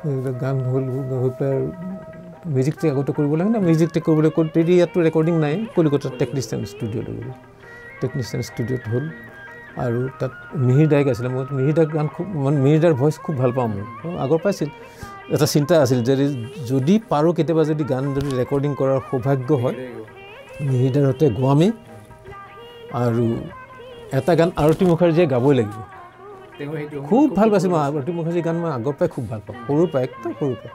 এইবিলাক গান হ'ল হৈ পেলাই মিউজিক টেক আগতে কৰিব লাগে না মিউজিক টেক কৰিবলৈ তেতিয়া ইয়াততো ৰেকৰ্ডিং নাই কলিকতাৰ টেকনিচিয়ান ষ্টুডিঅ'লৈ গ'লোঁ টেকনিচিয়ান ষ্টুডিঅ'ত হ'ল আৰু তাত মিহিৰ দাই গাইছিলে মই মিহিৰ দাৰ গান খুব মানে মিহিৰ দাৰ ভইচ খুব ভাল পাওঁ মই আগৰ পাইছিল এটা চিন্তা আছিল যে যদি পাৰোঁ কেতিয়াবা যদি গান যদি ৰেকৰ্ডিং কৰাৰ সৌভাগ্য হয় মিহিৰ দাৰ সৈতে গোৱামে আৰু এটা গান আৰতী মুখাৰ্জীয়ে গাবই লাগিব খুব ভাল পাইছিল মই আৰতী মুখাৰ্জীৰ গান মই আগৰ পৰাই খুব ভাল পাওঁ সৰুৰ পৰা একদম সৰুৰ পৰা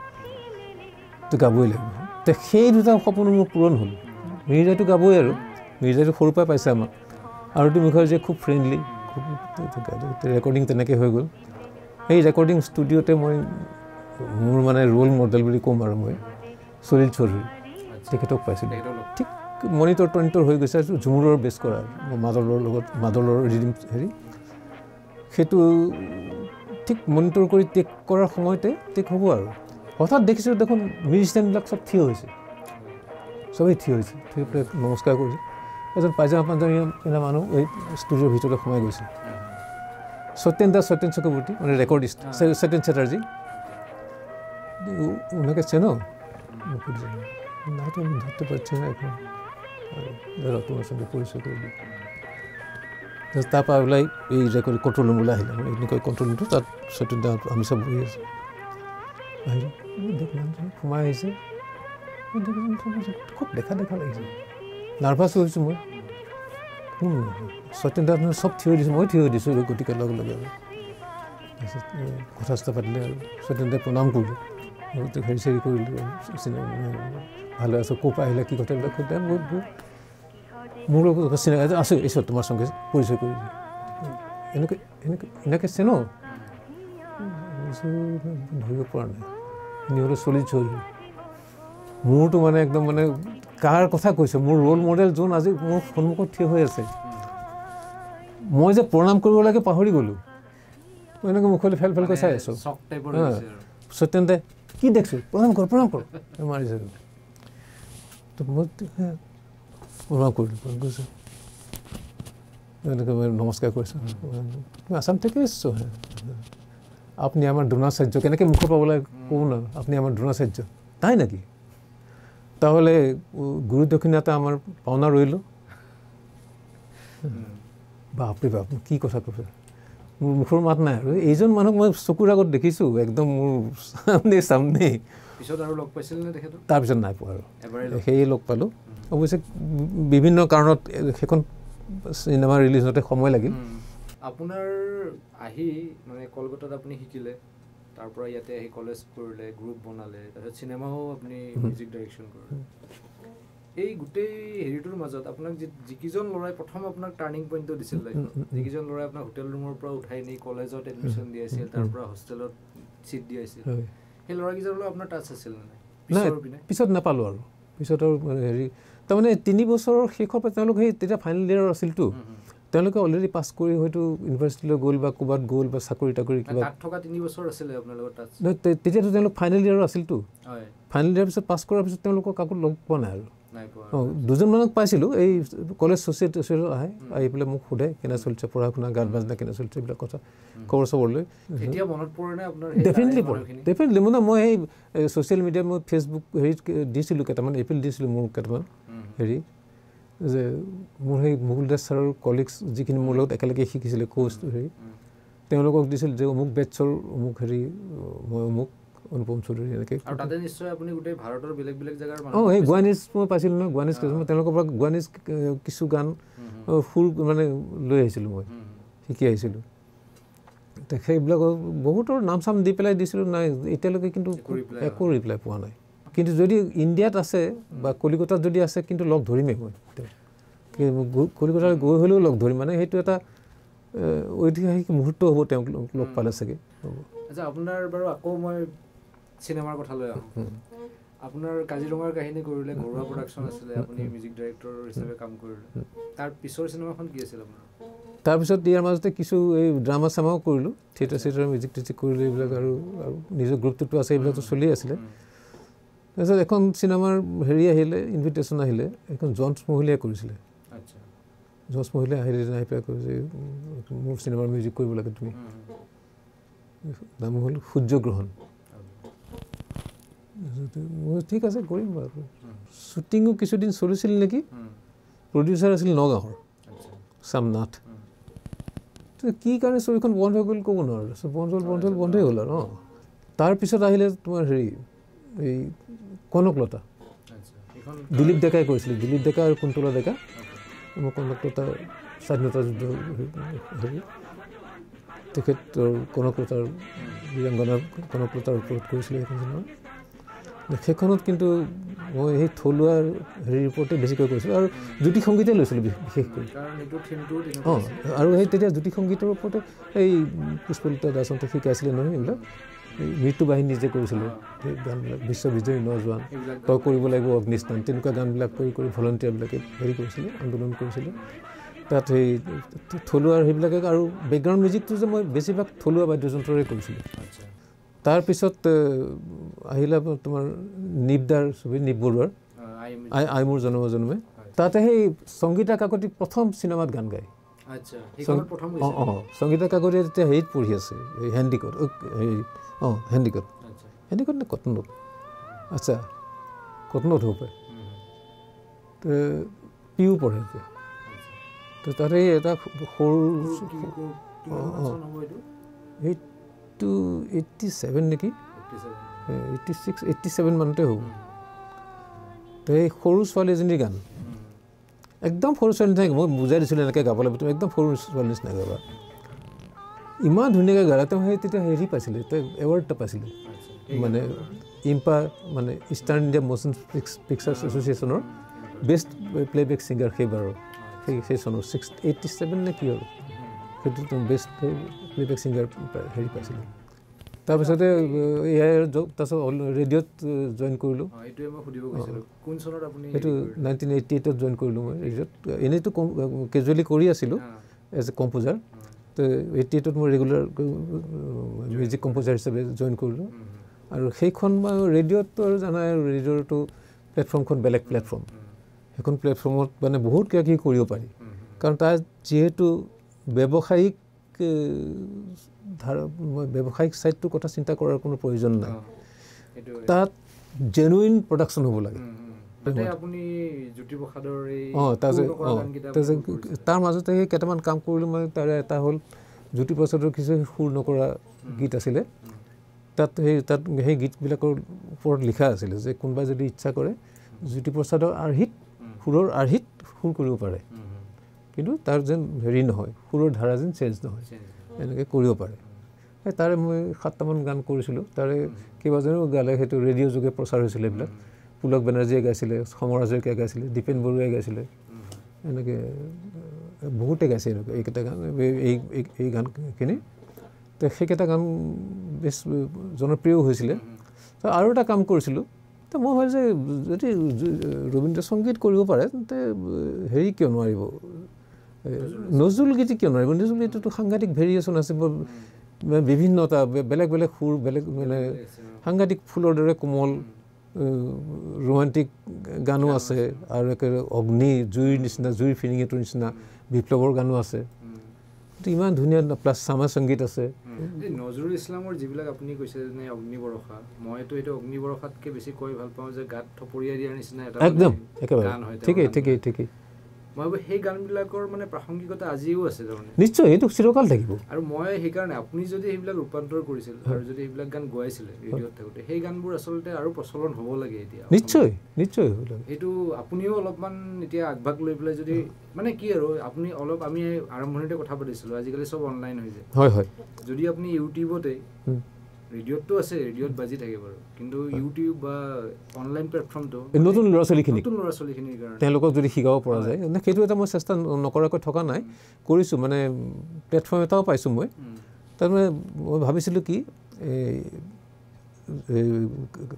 তো গাবই লাগিব তো সেই দুটা সপোন মোৰ পূৰণ হ'ল মিহিৰ দাইটো গাবই আৰু মিহিৰ দাইটো সৰুৰ পৰাই পাইছে আমাক আৰতী মুখাৰ্জীয়ে খুব ফ্ৰেণ্ডলি খুব ৰেকৰ্ডিং তেনেকৈ হৈ গ'ল সেই ৰেকৰ্ডিং ষ্টুডিঅ'তে মই মোৰ মানে ৰোল মডেল বুলি ক'ম আৰু মই সলিল চৌধুৰী তেখেতক পাইছিলোঁ ঠিক মনিটৰ টনিটৰ হৈ গৈছে ঝুমুৰৰ বেছ কৰা মাদলৰ ৰিডিম হেৰি সেইটো ঠিক মনিটৰ কৰি টেক কৰাৰ সময়তে টেক হ'ব আৰু হঠাৎ দেখিছোঁ দেখোন মিউজিচিয়ানবিলাক চব থিয় হৈছে চবেই থিয় হৈছে থিয় পেলাই নমস্কাৰ কৰিছে এজন পাইজামা পাঞ্জামী পিন্ধা মানুহ এই ষ্টুডিঅ'ৰ ভিতৰলৈ সোমাই গৈছে সত্যেন চক্ৰৱৰ্তী মানে ৰেকৰ্ডিষ্ট সত্যেন চেটাৰ্জী ওনাকে চেন নাইতো আমি ধরতে পারছি না এখন ধরো তোমার সঙ্গে পরিচয় করে দিই তারপর ওলাই এই রেকর্ড কন্ট্রোল রুমলৈ আহিলে মানে এনেকৈ কন্ট্রোল রুমটো তাত সত্যেন দা আমি সব বহি আছোঁ আহিলে দেখলাম সোমাই আহিছে খুব দেখা লাগিছে নাৰ্ভাছ হৈছোঁ মই সত্যেন দা চব থিয় দিছোঁ মই থিয় দিছোঁ গতিকে লগে লগে তাৰপিছত কথা চথা পাতিলে আৰু সত্যেন দাই প্ৰণাম কৰিলোঁ হেৰি চেৰি কৰিলোঁ ভালে আছোঁ ক'ৰ পৰা আহিলে কি কথা এইবিলাক সুধে মোৰ লগত চিনাকি আছোঁ এইচব তোমাৰ সঙ্গে পৰিচয় কৰি এনেকৈ চেনো ধৰিব পৰা নাই এনে হ'লে চলি মোৰতো মানে একদম মানে কাৰ কথা কৈছে মোৰ ৰোল মডেল যোন আজি মোৰ সন্মুখত থিয় হৈ আছে মই যে প্ৰণাম কৰিব লাগে পাহৰি গ'লোঁ মই এনেকৈ মুখলৈ ফেল ফেলকৈ চাই আছোঁ সত্যন্তে কি দেখিছোঁ প্ৰণাম কৰ মাৰিছে তো মই প্ৰণাম কৰিলোঁ কৈছোঁ এনেকৈ মই নমস্কাৰ কৰিছোঁ মই আসাম থেকে এসেছোঁ আপনি আমার দ্রোণাচার্য কেনেকৈ মুখ পাবলৈ কওঁ না আপনি আমার দ্রোণাচার্য তাই নাকি তাহলে গুৰু দক্ষিণাতে আমাৰ পাওনা ৰইলোঁ বাপৰে বাপ কি কথা কৈছে মোৰ মুখৰ মাত নাই আৰু এইজন মানুহক মই চকুৰ আগত দেখিছোঁ একদম মোৰ সামনে পিছত আৰু লগ পাইছিল নে তেখেত তাৰপিছত নাই পোৱা আৰু সেয়ে লগ পালোঁ অৱশ্যে বিভিন্ন কাৰণত সেইখন চিনেমা ৰিলিজ হওঁতে সময় লাগিল আপোনাৰ আহি মানে কলকাতাত আপুনি শিকিলে তাৰ পৰা ইয়াতে আহি কলেজ কৰিলে গ্ৰুপ বনালে তাৰপিছত চিনেমাও আপুনি মিউজিক ডাইৰেকশ্যন কৰিলে এই গোটেই হেৰিটোৰ মাজত আপোনাক যিকেইজন ল'ৰাই প্ৰথম আপোনাক টাৰ্ণিং পইণ্টটো দিছিল যিকেইজন ল'ৰাই আপোনাক হোটেল ৰুমৰ পৰা উঠাই নি কলেজত এডমিশ্যন দিয়াইছিল তাৰ পৰা হোষ্টেলত ছিট দিয়াইছিল সেই ল'ৰাকেইজনলৈ আপোনাৰ টাচ আছিল নে পিছত নাপালোঁ আৰু পিছত আৰু হেৰি তাৰমানে 3 বছৰৰ শেষৰ পৰা তেওঁলোক সেই তেতিয়া ফাইনেল ইয়াৰ আছিলতো তেওঁলোকে অলৰেডি পাছ কৰি হয়তো ইউনিভাৰ্চিটিলৈ গ'ল বা ক'ৰবাত গ'ল বা চাকৰি তাকৰি কিবা তাত থকা 3 বছৰ আছিলে আপোনালোকৰ টাচ তেতিয়াতো তেওঁলোক ফাইনেল ইয়াৰ আছিলতো ফাইনেল ইয়াৰ পিছত পাছ কৰাৰ পিছত তেওঁলোকক কাকো লগ পোৱা নাই আৰু দুজনমানক পাইছিলোঁ এই কলেজ ছ'চিয়েটি আহে আহি পেলাই মোক সোধে কেনে চলিছে পঢ়া শুনা গান বাজনা কেনে চলিছে এইবিলাক কথা খবৰ চবৰ লৈ ডেফিনেটলি মানে মই এই ছ'চিয়েল মিডিয়াত মই ফেচবুক হেৰিত দিছিলোঁ কেইটামান এপিল দিছিলোঁ মোৰ কেইটামান হেৰি যে মোৰ সেই মুকুল দাস ছাৰৰ কলিগছ যিখিনি মোৰ লগত একেলগে শিকিছিলে কোৰ্চ হেৰি তেওঁলোকক দিছিল যে অমুক বেটছৰ অমুক হেৰি মই অমুক অনুপম চৌধুৰী এনেকৈ আৰু তাতে নিশ্চয় আপুনি গোটেই ভাৰতৰ বেলেগ বেলেগ জেগাৰ সেই গুৱানিজ মই পাইছিলোঁ নহয় গুৱানিজ মই তেওঁলোকৰ পৰা গুৱানিজ কিছু গান সুৰ মানে লৈ আহিছিলোঁ মই শিকি আহিছিলোঁ সেইবিলাকৰ বহুতৰ নাম চাম দি পেলাই দিছিলোঁ নাই এতিয়ালৈকে কিন্তু একো ৰিপ্লাই পোৱা নাই কিন্তু যদি ইণ্ডিয়াত আছে বা কলিকতাত যদি আছে কিন্তু লগ ধৰিমেই মই কলিকতালৈ গৈ হ'লেও লগ ধৰিম মানে সেইটো এটা ঐতিহাসিক মুহূৰ্ত হ'ব তেওঁক লগ পালে চাগে হ'ব আচ্ছা আপোনাৰ বাৰু আকৌ মই চিনেমাৰ কথা লৈ আহোঁ আপোনাৰ কাজিৰঙাৰ কাহিনী কৰিলে ঘৰুৱা প্ৰডাকশ্যন আছিলে আপুনি মিউজিক ডাইৰেক্টৰ হিচাপে কাম কৰিলে তাৰ পিছৰ চিনেমাখন কি আছিল আপোনাৰ তাৰপিছত ইয়াৰ মাজতে কিছু এই ড্ৰামা চামাও কৰিলোঁ থিয়েটাৰ চিয়েটাৰ মিউজিক টিউজিক কৰিলোঁ এইবিলাক আৰু নিজৰ গ্ৰুপটোতো আছে এইবিলাকতো চলি আছিলে তাৰপিছত এখন চিনেমাৰ হেৰি আহিলে ইনভিটেশ্যন আহিলে এখন জন্স মহিলাই কৰিছিলে জন্স মহিলাই আহি পেলাই কৈছে মোৰ চিনেমাৰ মিউজিক কৰিব লাগে তুমি নাম হ'ল সূৰ্যগ্ৰহণ মই ঠিক আছে কৰিম বাৰু শ্বুটিঙো কিছুদিন চলিছিল নেকি প্ৰডিউচাৰ আছিল নগাঁৱৰ চামনাথ কি কাৰণে ছবিখন বন্ধ হৈ গ'ল ক'ব নোৱাৰোঁ বন্ধই হ'ল আৰু তাৰপিছত আহিলে তোমাৰ হেৰি এই কনকলতা দিলীপ ডেকাই কৰিছিলে দিলীপ ডেকা আৰু কুন্তলা ডেকা মই কনকলতা স্বাধীনতা যুদ্ধ হেৰি তেখেতৰ কনকলতাৰ বীৰাংগনাৰ কনকলতাৰ ওপৰত কৰিছিলে সেইখন চিনেমা সেইখনত কিন্তু মই সেই থলুৱা হেৰিৰ ওপৰতে বেছিকৈ কৰিছিলোঁ আৰু জ্যোতি সংগীতে লৈছিলোঁ বিশেষকৈ আৰু সেই তেতিয়া জ্যোতি সংগীতৰ ওপৰতে এই পুষ্পলতা দাসন্তে শিকাইছিলে নহয় এইবিলাক মৃত্যু বাহিনী যে কৰিছিলে সেই গানবিলাক বিশ্ববিজয়ী নজোৱান তই কৰিব লাগিব অগ্নিস্থান তেনেকুৱা গানবিলাক কৰি ভলণ্টিয়াৰবিলাকে হেৰি কৰিছিলে আন্দোলন কৰিছিলে তাত সেই থলুৱাৰ সেইবিলাকে আৰু বেকগ্ৰাউণ্ড মিউজিকটো যে মই বেছিভাগ থলুৱা বাদ্যযন্ত্ৰৰে কৰিছিলোঁ তাৰপিছত আহিলে তোমাৰ নিপদাৰ ছবি নিপ বৰুৱাৰ আই মোৰ জন্ম জন্মে তাতে সেই সংগীতা কাকতি প্ৰথম চিনেমাত গান গায় সংগীতা কাকতি তেতিয়া হেৰিত পঢ়ি আছে এই হেণ্ডিকত হেণ্ডিকত নে কটনত আচ্ছা কটনত হ'ব পাৰে পিউ পঢ়ে তো তাতে এটা সৰু 87 নেকি 86-87 মানতে হ'ব তো এই সৰু ছোৱালী এজনীৰ গান একদম সৰু ছোৱালী নিচিনা মই বুজাই দিছিলোঁ এনেকৈ গাব লাগিব তুমি একদম সৰু ছোৱালী নিচিনা গাবা ইমান ধুনীয়াকৈ গালে তেওঁ সেই তেতিয়া হেৰি পাইছিলে তেওঁ এৱাৰ্ড এটা পাইছিলে মানে ইম্পা মানে ইষ্টাৰ্ণ ইণ্ডিয়া ম'শ্যন পিকচাৰ্ছ এছ'চিয়েশ্যনৰ বেষ্ট প্লেবেক ছিংগাৰ সেইবাৰৰ সেই চনৰ 87 নে কি আৰু সেইটো বেষ্ট প্লেবেক ছিংগাৰ হেৰি পাইছিলোঁ তাৰপিছতে এয়াৰ তাৰপিছত ৰেডিঅ'ত জইন কৰিলোঁ সেইটো 1988ত জইন কৰিলোঁ মই ৰেডিঅ'ত এনেইতো কেজুৱেলি কৰি আছিলোঁ এজ এ কম্পোজাৰ তো 88ত মই ৰেগুলাৰ মিউজিক কম্পোজাৰ হিচাপে জইন কৰিলোঁ আৰু সেইখন ৰেডিঅ'টো আৰু জানাই ৰেডিঅ'টো প্লেটফৰ্মখন বেলেগ প্লেটফৰ্ম সেইখন প্লেটফৰ্মত মানে বহুত কিবা কিবি কৰিব পাৰি কাৰণ তাৰ যিহেতু ব্যৱসায়িক ব্যৱসায়িক ছাইডটোৰ কথা চিন্তা কৰাৰ কোনো প্ৰয়োজন নাই তাত জেনুইন প্ৰডাকশ্যন হ'ব লাগে তাৰ মাজতে সেই কেইটামান কাম কৰিলোঁ মই তাৰে এটা হ'ল জ্যোতিপ্ৰসাদৰ কিছু সুৰ নকৰা গীত আছিলে তাত সেই গীতবিলাকৰ ওপৰত লিখা আছিলে যে কোনোবাই যদি ইচ্ছা কৰে জ্যোতিপ্ৰসাদৰ আৰ্হিত সুৰৰ আৰ্হিত সুৰ কৰিব পাৰে কিন্তু তাৰ যেন হেৰি নহয় সুৰৰ ধাৰা যেন চেঞ্জ নহয় এনেকৈ কৰিব পাৰে তাৰে মই 7টামান গান কৰিছিলোঁ তাৰে কেইবাজনেও গালে সেইটো ৰেডিঅ' যোগে প্ৰচাৰ হৈছিলে এইবিলাক পুলক বেনাৰ্জীয়ে গাইছিলে সমৰ হাজৰিকাই গাইছিলে দীপেন বৰুৱাই গাইছিলে এনেকৈ বহুতে গাইছে এনেকৈ এইকেইটা গান এই গানখিনি তো সেইকেইটা গান বেছ জনপ্ৰিয় হৈছিলে তো আৰু এটা কাম কৰিছিলোঁ তো মই ভাবোঁ যে যদি ৰবীন্দ্ৰ সংগীত কৰিব পাৰে তেন্তে হেৰি কিয় নোৱাৰিব নজৰুল গীত কিয় নোৱাৰিব নজৰুল গীততো সাংঘাতিক ভেৰিয়েশ্যন আছে বিভিন্নতা বেলেগ বেলেগ সুৰ বেলেগ মানে সাংঘাতিক ফুলৰ দৰে কোমল ৰোমান্টিক গানো আছে আৰু একেবাৰে অগ্নি জুইৰ নিচিনা জুইৰ ফিৰিঙিটোৰ নিচিনা বিপ্লৱৰ গানো আছে ইমান ধুনীয়া প্লাছ চামা সংগীত আছে নজৰুল ইছলামৰ যিবিলাক আপুনি কৈছে যেনে অগ্নি বৰষা মইতো এইটো অগ্নি বৰষাতকৈ বেছি কৈ ভাল পাওঁ যে গাত থপৰিয়াই দিয়াৰ নিচিনা এটা একদম একেবাৰে ঠিকেই মই ভাবোঁ সেই গানবিলাকৰ মানে প্ৰাসংগিকতা আজিও আছে তাৰমানে নিশ্চয় এইটো চিৰকাল থাকিব আৰু মই সেইকাৰণে আপুনি যদি সেইবিলাক ৰূপান্তৰ কৰিছিল আৰু যদি সেইবিলাক গান গোৱাইছিলে ৰেডিঅ'ত থাকোঁতে সেই গানবোৰ আচলতে আৰু প্ৰচলন হ'ব লাগে এতিয়া নিশ্চয় সেইটো আপুনিও অলপমান এতিয়া আগভাগ লৈ পেলাই যদি মানে কি আৰু আপুনি অলপ আমি আৰম্ভণিতে কথা পাতিছিলোঁ আজিকালি চব অনলাইন হৈ যায় হয় যদি আপুনি ইউটিউবতে ৰেডিঅ'তটো আছে ৰেডিঅ'ত বাজি থাকে বাৰু কিন্তু ইউটিউব বা অনলাইন প্লেটফৰ্মটো নতুন ল'ৰা ছোৱালীখিনিৰ কাৰণে তেওঁলোকক যদি শিকাব পৰা যায় সেইটো এটা মই চেষ্টা নকৰাকৈ থকা নাই কৰিছোঁ মানে প্লেটফৰ্ম এটাও পাইছোঁ মই তাৰমানে মই ভাবিছিলোঁ কি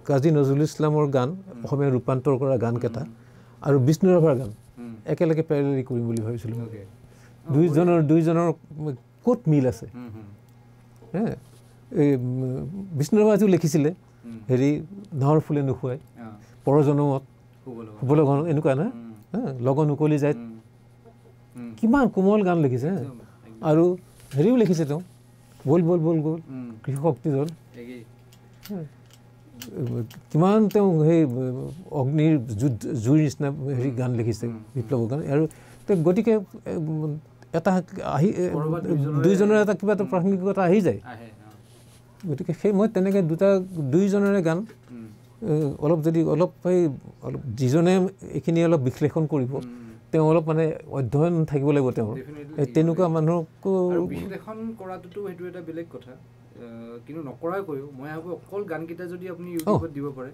কাজী নজৰুল ইছলামৰ গান অসমীয়া ৰূপান্তৰ কৰা গানকেইটা আৰু বিষ্ণু ৰাভাৰ গান একেলগে পেৰেলালি কৰিম বুলি ভাবিছিলোঁ দুইজনৰ ক'ত মিল আছে বিষ্ণু ৰাভাইও লিখিছিলে হেৰি নাহৰ ফুলে নোখোৱাই পৰজনমত শুবলৈ গণ এনেকুৱা না লগন উকলি যায় কিমান কোমল গান লিখিছে আৰু হেৰিও লিখিছে তেওঁ বল বল বল গ'ল কৃষক শক্তি দল কিমান তেওঁ সেই অগ্নিৰ জুইৰ নিচিনা হেৰি গান লিখিছে বিপ্লৱৰ গান আৰু গতিকে এটা আহি দুইজনৰ এটা কিবা এটা প্ৰাসংগিকতা আহি যায় গতিকে সেই মই তেনেকৈ দুইজনৰে গান অলপ যদি অলপ যিজনে এইখিনি অলপ বিশ্লেষণ কৰিব তেওঁ অলপ মানে অধ্যয়ন থাকিব লাগিব তেওঁৰ তেনেকুৱা মানুহকো বিশ্লেষণ কৰাটোতো সেইটো এটা বেলেগ কথা কিন্তু নকৰাকৈও মই ভাবোঁ অকল গানকেইটা যদি আপুনি ইউটিউবত দিব পাৰে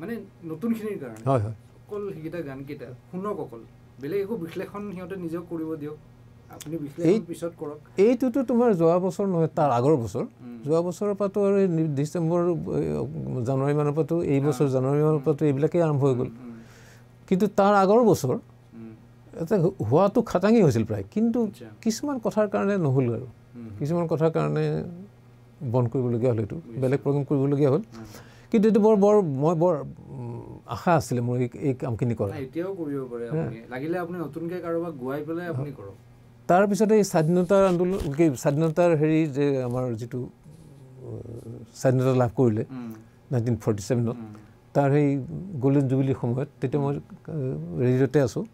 মানে নতুনখিনিৰ কাৰণে হয় অকল সেইকেইটা গানকেইটা শুনক অকল বেলেগ একো বিশ্লেষণ সিহঁতে নিজেও কৰিব দিয়ক আপুনি বিশ্লেষণ পিছত কৰক এইটোতো তোমাৰ যোৱা বছৰ নহয় তাৰ আগৰ বছৰ যোৱা বছৰৰ পৰাতো আৰু ডিচেম্বৰ জানুৱাৰী মানৰ পৰাতো এই বছৰ জানুৱাৰী মানৰ পৰাতো এইবিলাকেই আৰম্ভ হৈ গ'ল কিন্তু তাৰ আগৰ বছৰ এটা হোৱাটো খাটাঙি হৈছিল প্ৰায় কিন্তু কিছুমান কথাৰ কাৰণে নহ'ল আৰু কিছুমান কথাৰ কাৰণে বন্ধ কৰিবলগীয়া হ'ল এইটো বেলেগ প্ৰগ্ৰেম কৰিবলগীয়া হ'ল কিন্তু এইটো মই বৰ আশা আছিলে মোৰ এই কামখিনি কৰা এতিয়াও কৰিব পাৰে আপুনি লাগিলে আপুনি নতুনকৈ কাৰোবাক গুৱাই পেলাই আপুনি কৰক তাৰপিছতে এই স্বাধীনতাৰ আন্দোলন স্বাধীনতাৰ হেৰি যে আমাৰ যিটো স্বাধীনতা লাভ কৰিলে 1947ত তাৰ সেই গল্ডেন জুবিলিৰ সময়ত তেতিয়া মই ৰেডিঅ'তে আছোঁ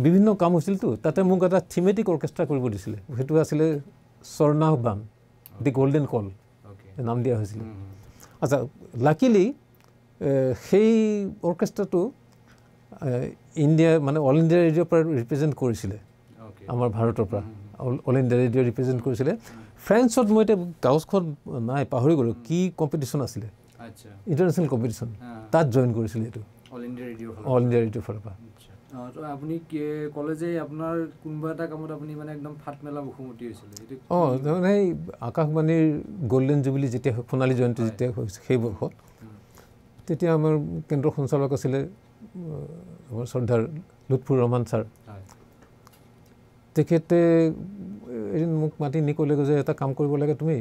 বিভিন্ন কাম হৈছিলতো তাতে মোক এটা থিমেটিক অৰ্কেষ্ট্ৰা কৰিব দিছিলে সেইটো আছিলে স্বৰ্ণাহ্বান দি গল্ডেন কল নাম দিয়া হৈছিলে আচ্ছা লাকিলি সেই অৰ্কেষ্ট্ৰাটো ইণ্ডিয়া মানে অল ইণ্ডিয়া ৰেডিঅ'ৰ পৰা ৰিপ্ৰেজেণ্ট কৰিছিলে আমাৰ ভাৰতৰ পৰা অল ইণ্ডিয়া ৰেডিঅ' ৰিপ্ৰেজেণ্ট কৰিছিলে ফ্ৰেন্সত মই এতিয়া কাগজখন নাই পাহৰি গ'লোঁ কি কম্পিটিশ্যন আছিলে ইণ্টাৰনেশ্যনেল কম্পিটিশ্যন তাত জইন কৰিছিলে এইটো অল ইণ্ডিয়া ৰেডিঅ'ৰ ফালৰ পৰা আপুনি ক'লে যে আপোনাৰ কোনোবা এটা কামত আপুনি মানে একদম ফাট মেলা মুখমুখি হৈছিলে তাৰমানে সেই আকাশবাণীৰ গল্ডেন জুবিলি যেতিয়া সোণালী জয়ন্তী যেতিয়া হৈছিল সেই বৰ্ষত তেতিয়া আমাৰ কেন্দ্ৰ সঞ্চালক আছিলে আমাৰ শ্ৰদ্ধাৰ লুৎফুৰ ৰহমান ছাৰ তেখেতে এদিন মোক মাতি নি ক'লে যে এটা কাম কৰিব লাগে, তুমি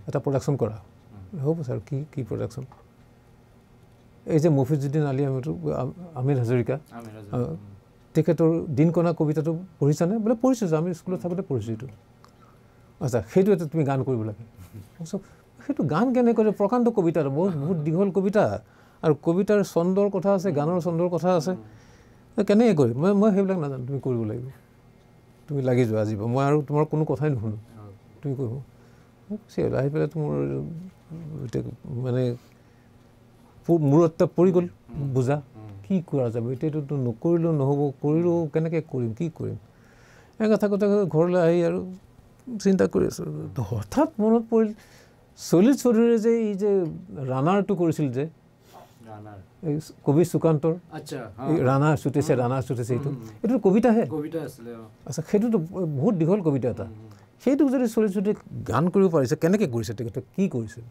এটা প্ৰডাকশ্যন কৰা। হ'ব ছাৰ, কি প্ৰডাকশ্যন? এই যে মফিজুদ্দিন আলী আমিৰ হাজৰিকা, তেখেতৰ দিনকণা কবিতাটো পঢ়িছানে? বোলে পঢ়িছোঁ, আমি স্কুলত থাকোঁতে পঢ়িছোঁ এইটো। আচ্ছা, সেইটো এটা তুমি গান কৰিব লাগে। সেইটো গান কেনেকৈ? প্ৰকাণ্ড কবিতা, বহুত দীঘল কবিতা, আৰু কবিতাৰ ছন্দৰ কথা আছে, গানৰ ছন্দৰ কথা আছে, কেনেকৈ কৰিম? মই সেইবিলাক নাজানো, তুমি কৰিব লাগিব, তুমি লাগি যোৱা আজি, মই আৰু তোমাৰ কোনো কথাই নুশুনো, তুমি কৰিব। আহি পেলাই মোৰ মানে মূৰত পৰি গ'ল বুজা, কি কৰা যাব এতিয়াতো, নকৰিলেও নহ'ব, কৰিলেও কেনেকৈ কৰিম, কি কৰিম? এনেকৈ থাকোঁতে ঘৰলৈ আহি আৰু চিন্তা কৰি আছোঁ। হঠাৎ মনত পৰিল চলিত চৌধুৰীয়ে যে এই যে ৰাণাৰটো কৰিছিল যে, এই কবি সুকান্তৰ ৰাণা চুটেছে এইটো কবিতাহে। আচ্ছা, সেইটোতো বহুত দীঘল কবিতা এটা, সেইটোক যদি চলিত চৌধুৰীয়ে গান কৰিব পাৰিছে, কেনেকৈ কৰিছে, তেখেতে কি কৰিছে?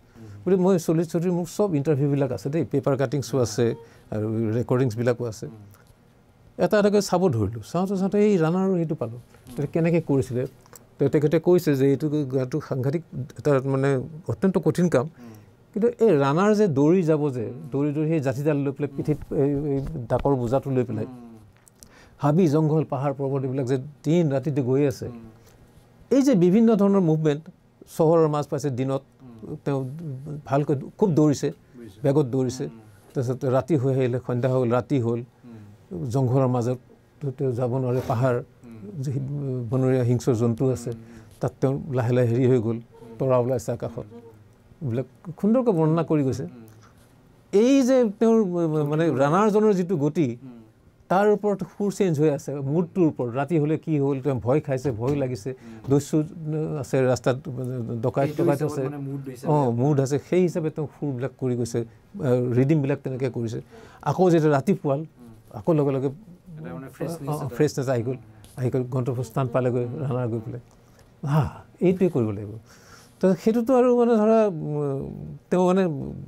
বুলি মই চলিত চৌধুৰীৰ মোৰ চব ইণ্টাৰভিউবিলাক আছে দেই, পেপাৰ কাটিংছো আছে আৰু ৰেকৰ্ডিংছবিলাকো আছে। এটা এটাকৈ চাব ধৰিলোঁ, চাওঁতে এই ৰাণাৰ সেইটো পালোঁ, কেনেকৈ কৰিছিলে। তেখেতে কৈছে যে এইটো গানটো সাংঘাতিক এটা মানে অত্যন্ত কঠিন কাম, কিন্তু এই ৰাণাৰ যে দৌৰি যাব, যে দৌৰি সেই জাঠিডাল লৈ পেলাই পিঠিত এই ডাকৰ বোজাটো লৈ পেলাই হাবি জংঘল পাহাৰ পৰ্বত এইবিলাক যে দিন ৰাতিতে গৈ আছে, এই যে বিভিন্ন ধৰণৰ মুভমেণ্ট, চহৰৰ মাজ পাইছে দিনত, তেওঁ ভালকৈ খুব দৌৰিছে, বেগত দৌৰিছে, তাৰপিছত ৰাতি হৈ আহিলে, সন্ধ্যা হ'ল, ৰাতি হ'ল, জংঘলৰ মাজত তেওঁ যাব নোৱাৰে, পাহাৰ, বনৰীয়া হিংস্ৰ জন্তু আছে, তাত তেওঁ লাহে লাহে হেৰি হৈ গ'ল, তৰা ওলাইছে আকাশত, এইবিলাক সুন্দৰকৈ বৰ্ণনা কৰি গৈছে। এই যে তেওঁৰ মানে ৰাণাৰজনৰ যিটো গতি, তাৰ ওপৰত সুৰ চেঞ্জ হৈ আছে, মুডটোৰ ওপৰত, ৰাতি হ'লে কি হ'ল, তেওঁ ভয় খাইছে, ভয় লাগিছে, দস্যু আছে ৰাস্তাত, ডকাইত আছে, মুড আছে, সেই হিচাপে তেওঁ সুৰবিলাক কৰি গৈছে, ৰিডিংবিলাক তেনেকৈ কৰিছে। আকৌ যেতিয়া ৰাতিপুৱাল, আকৌ লগে লগে ফ্ৰেছনেছ আহি গ'ল, গন্তব্যস্থান পালেগৈ ৰাণাৰ গৈ পেলাই, এইটোৱে কৰিব লাগিব। তো সেইটোতো আৰু মানে ধৰা তেওঁ মানে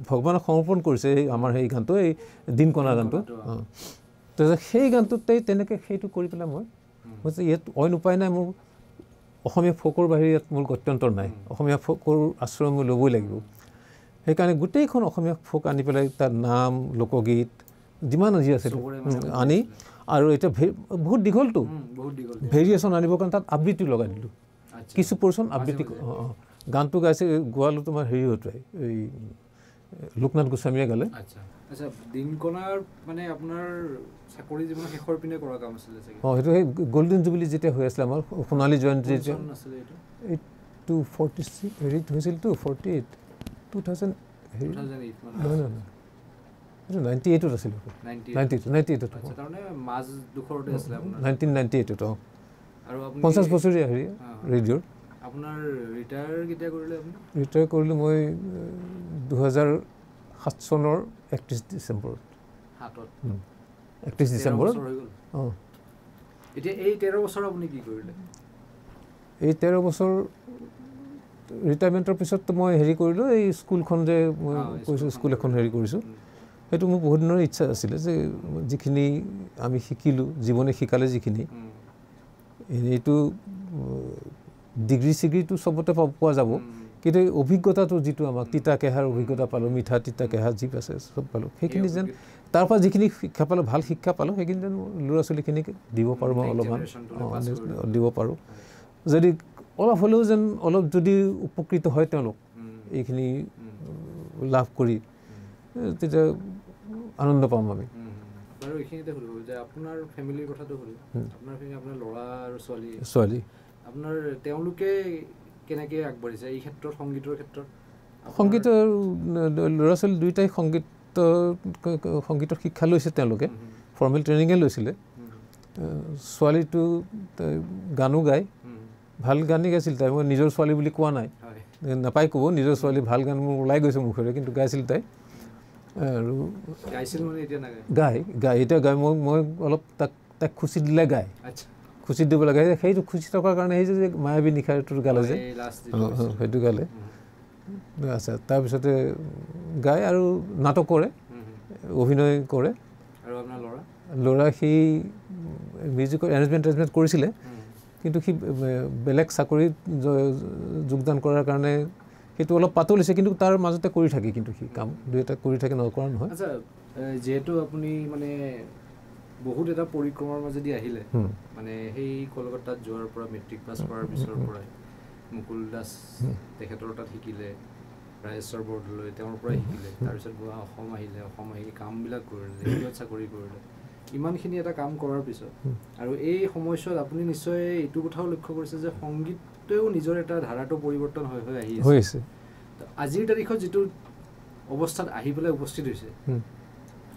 ভগৱানক সমৰ্পণ কৰিছে আমাৰ সেই গানটো, এই দিনকণা গানটো। তাৰপিছত সেই গানটোতেই তেনেকৈ সেইটো কৰি পেলাই মই ইয়াত অইন উপায় নাই, মোৰ অসমীয়া ফ'কৰ বাহিৰে ইয়াত মোৰ গত্যন্তৰ নাই, অসমীয়া ফ'কৰ আশ্ৰয় মই ল'বই লাগিব। সেইকাৰণে গোটেইখন অসমীয়া ফ'ক আনি পেলাই তাৰ নাম, লোকগীত যিমান আজি আছে আনি, আৰু এতিয়া বহুত দীঘলটো ভেৰিয়েশ্যন আনিবৰ কাৰণে তাত আবৃত্তি লগাই দিলোঁ, কিছু পৰ্চন আবৃত্তি। গানটো গাইছে, গোৱালো তোমাৰ হেৰি হতুৱাই, এই লোকনাথ গোস্বামীয়ে গালে। আচ্ছা, দিনকণাৰ মানে আপোনাৰ চাকৰি জীৱনৰ শেষৰ পিনে কৰা কাম আছিলে চাগে? সেইটো সেই গল্ডেন জুবিলি যেতিয়া হৈ আছিলে আমাৰ, সোণালী জয়ন্তী যেতিয়া, এই 246 হেৰিত হৈছিল, 248 2000 হেৰি, নহয় নহয়, এইটো 98ত আছিল, 1998ত। আৰু 50 বছৰীয়া হেৰি ৰেডিঅ'ৰ। আপোনাৰ ৰিটায়াৰ কেতিয়া কৰিলে আপুনি? ৰিটায়াৰ কৰিলোঁ মই 2007 চনৰ 31 ডিচেম্বৰত। 31 ডিচেম্বৰত। এতিয়া এই 13 বছৰ আপুনি কি কৰিলে? এই 13 বছৰ ৰিটায়াৰমেণ্টৰ পিছত মই হেৰি কৰিলোঁ, এই স্কুলখন যে মই কৈছোঁ, স্কুল এখন হেৰি কৰিছোঁ, সেইটো মোৰ বহুত দিনৰ ইচ্ছা আছিলে যে যিখিনি আমি শিকিলোঁ, জীৱনে শিকালে যিখিনি, এনেইতো ডিগ্ৰী চিগ্ৰীটো চবতে পোৱা যাব, কিন্তু এই অভিজ্ঞতাটো যিটো আমাক তিতা কেহাৰ অভিজ্ঞতা পালোঁ, মিঠা তিতা কেহাৰ যি আছে চব পালোঁ, সেইখিনি যেন তাৰপৰা যিখিনি শিক্ষা পালোঁ, ভাল শিক্ষা পালোঁ, সেইখিনি যেন ল'ৰা ছোৱালীখিনিক দিব পাৰোঁ, মই অলপমান দিব পাৰোঁ, যদি অলপ হ'লেও যেন অলপ যদি উপকৃত হয় তেওঁলোক এইখিনি লাভ কৰি, তেতিয়া আনন্দ পাম আমি। বাৰু এইখিনিতে সুধিব যে আপোনাৰ ফেমিলিৰ কথাটো সুধিব, আপোনাৰ ল'ৰা আৰু ছোৱালী, আপোনাৰ তেওঁলোকে কেনেকৈ আগবাঢ়িছে এই ক্ষেত্ৰত, সংগীতৰ ক্ষেত্ৰত? সংগীতৰ ল'ৰা ছোৱালী দুয়োটাই সংগীতৰ শিক্ষা লৈছে, তেওঁলোকে ফৰ্মেল ট্ৰেইনিঙে লৈছিলে। ছোৱালীটো গানো গায়, ভাল গানেই গাইছিল তাই, মই নিজৰ ছোৱালী বুলি কোৱা নাই, নাপাই ক'ব, নিজৰ ছোৱালী ভাল গান মোৰ ওলাই গৈছে মুখেৰে, কিন্তু গাইছিল তাই। আৰু গাই এতিয়া গাই, মই অলপ তাক খুচি দিলে গায়, খুচি দিব লাগে, সেইটো খুচি থকাৰ কাৰণে সেই যে মায়াবী নিশাৰটোৰ গালে যে, সেইটো গালে। আচ্ছা, তাৰপিছতে গায় আৰু নাটক কৰে, অভিনয় কৰে। আৰু আপোনাৰ ল'ৰা সি মিউজিকৰ এৰেঞ্জমেণ্ট কৰিছিলে, কিন্তু সি বেলেগ চাকৰিত যোগদান কৰাৰ কাৰণে সেইটো অলপ পাতল হৈছে, কিন্তু তাৰ মাজতে কৰি থাকে, কিন্তু সি কাম দুই এটা কৰি থাকে, নকৰা নহয়। আচ্ছা, যিহেতু আপুনি মানে বহুত এটা পৰিক্ৰমাৰ মাজেদি আহিলে, মানে সেই কলকাতাত যোৱাৰ পৰা মেট্ৰিক পাছ কৰাৰ পিছৰ পৰাই মুকুল দাস তেখেতৰ তাত শিকিলে, ৰাজেশ্বৰ বৰদলৈ তেওঁৰ পৰাই শিকিলে, তাৰপিছত অসম আহিলে, অসম আহি কামবিলাক কৰিলে, ৰেডিঅ'ত চাকৰি কৰিলে, ইমানখিনি এটা কাম কৰাৰ পিছত আৰু এই সময়ছোৱাত আপুনি নিশ্চয় এইটো কথাও লক্ষ্য কৰিছে যে সংগীতেও নিজৰ এটা ধাৰাটো পৰিৱৰ্তন হৈ আহি আছে। আজিৰ তাৰিখত যিটো অৱস্থাত আহি পেলাই উপস্থিত হৈছে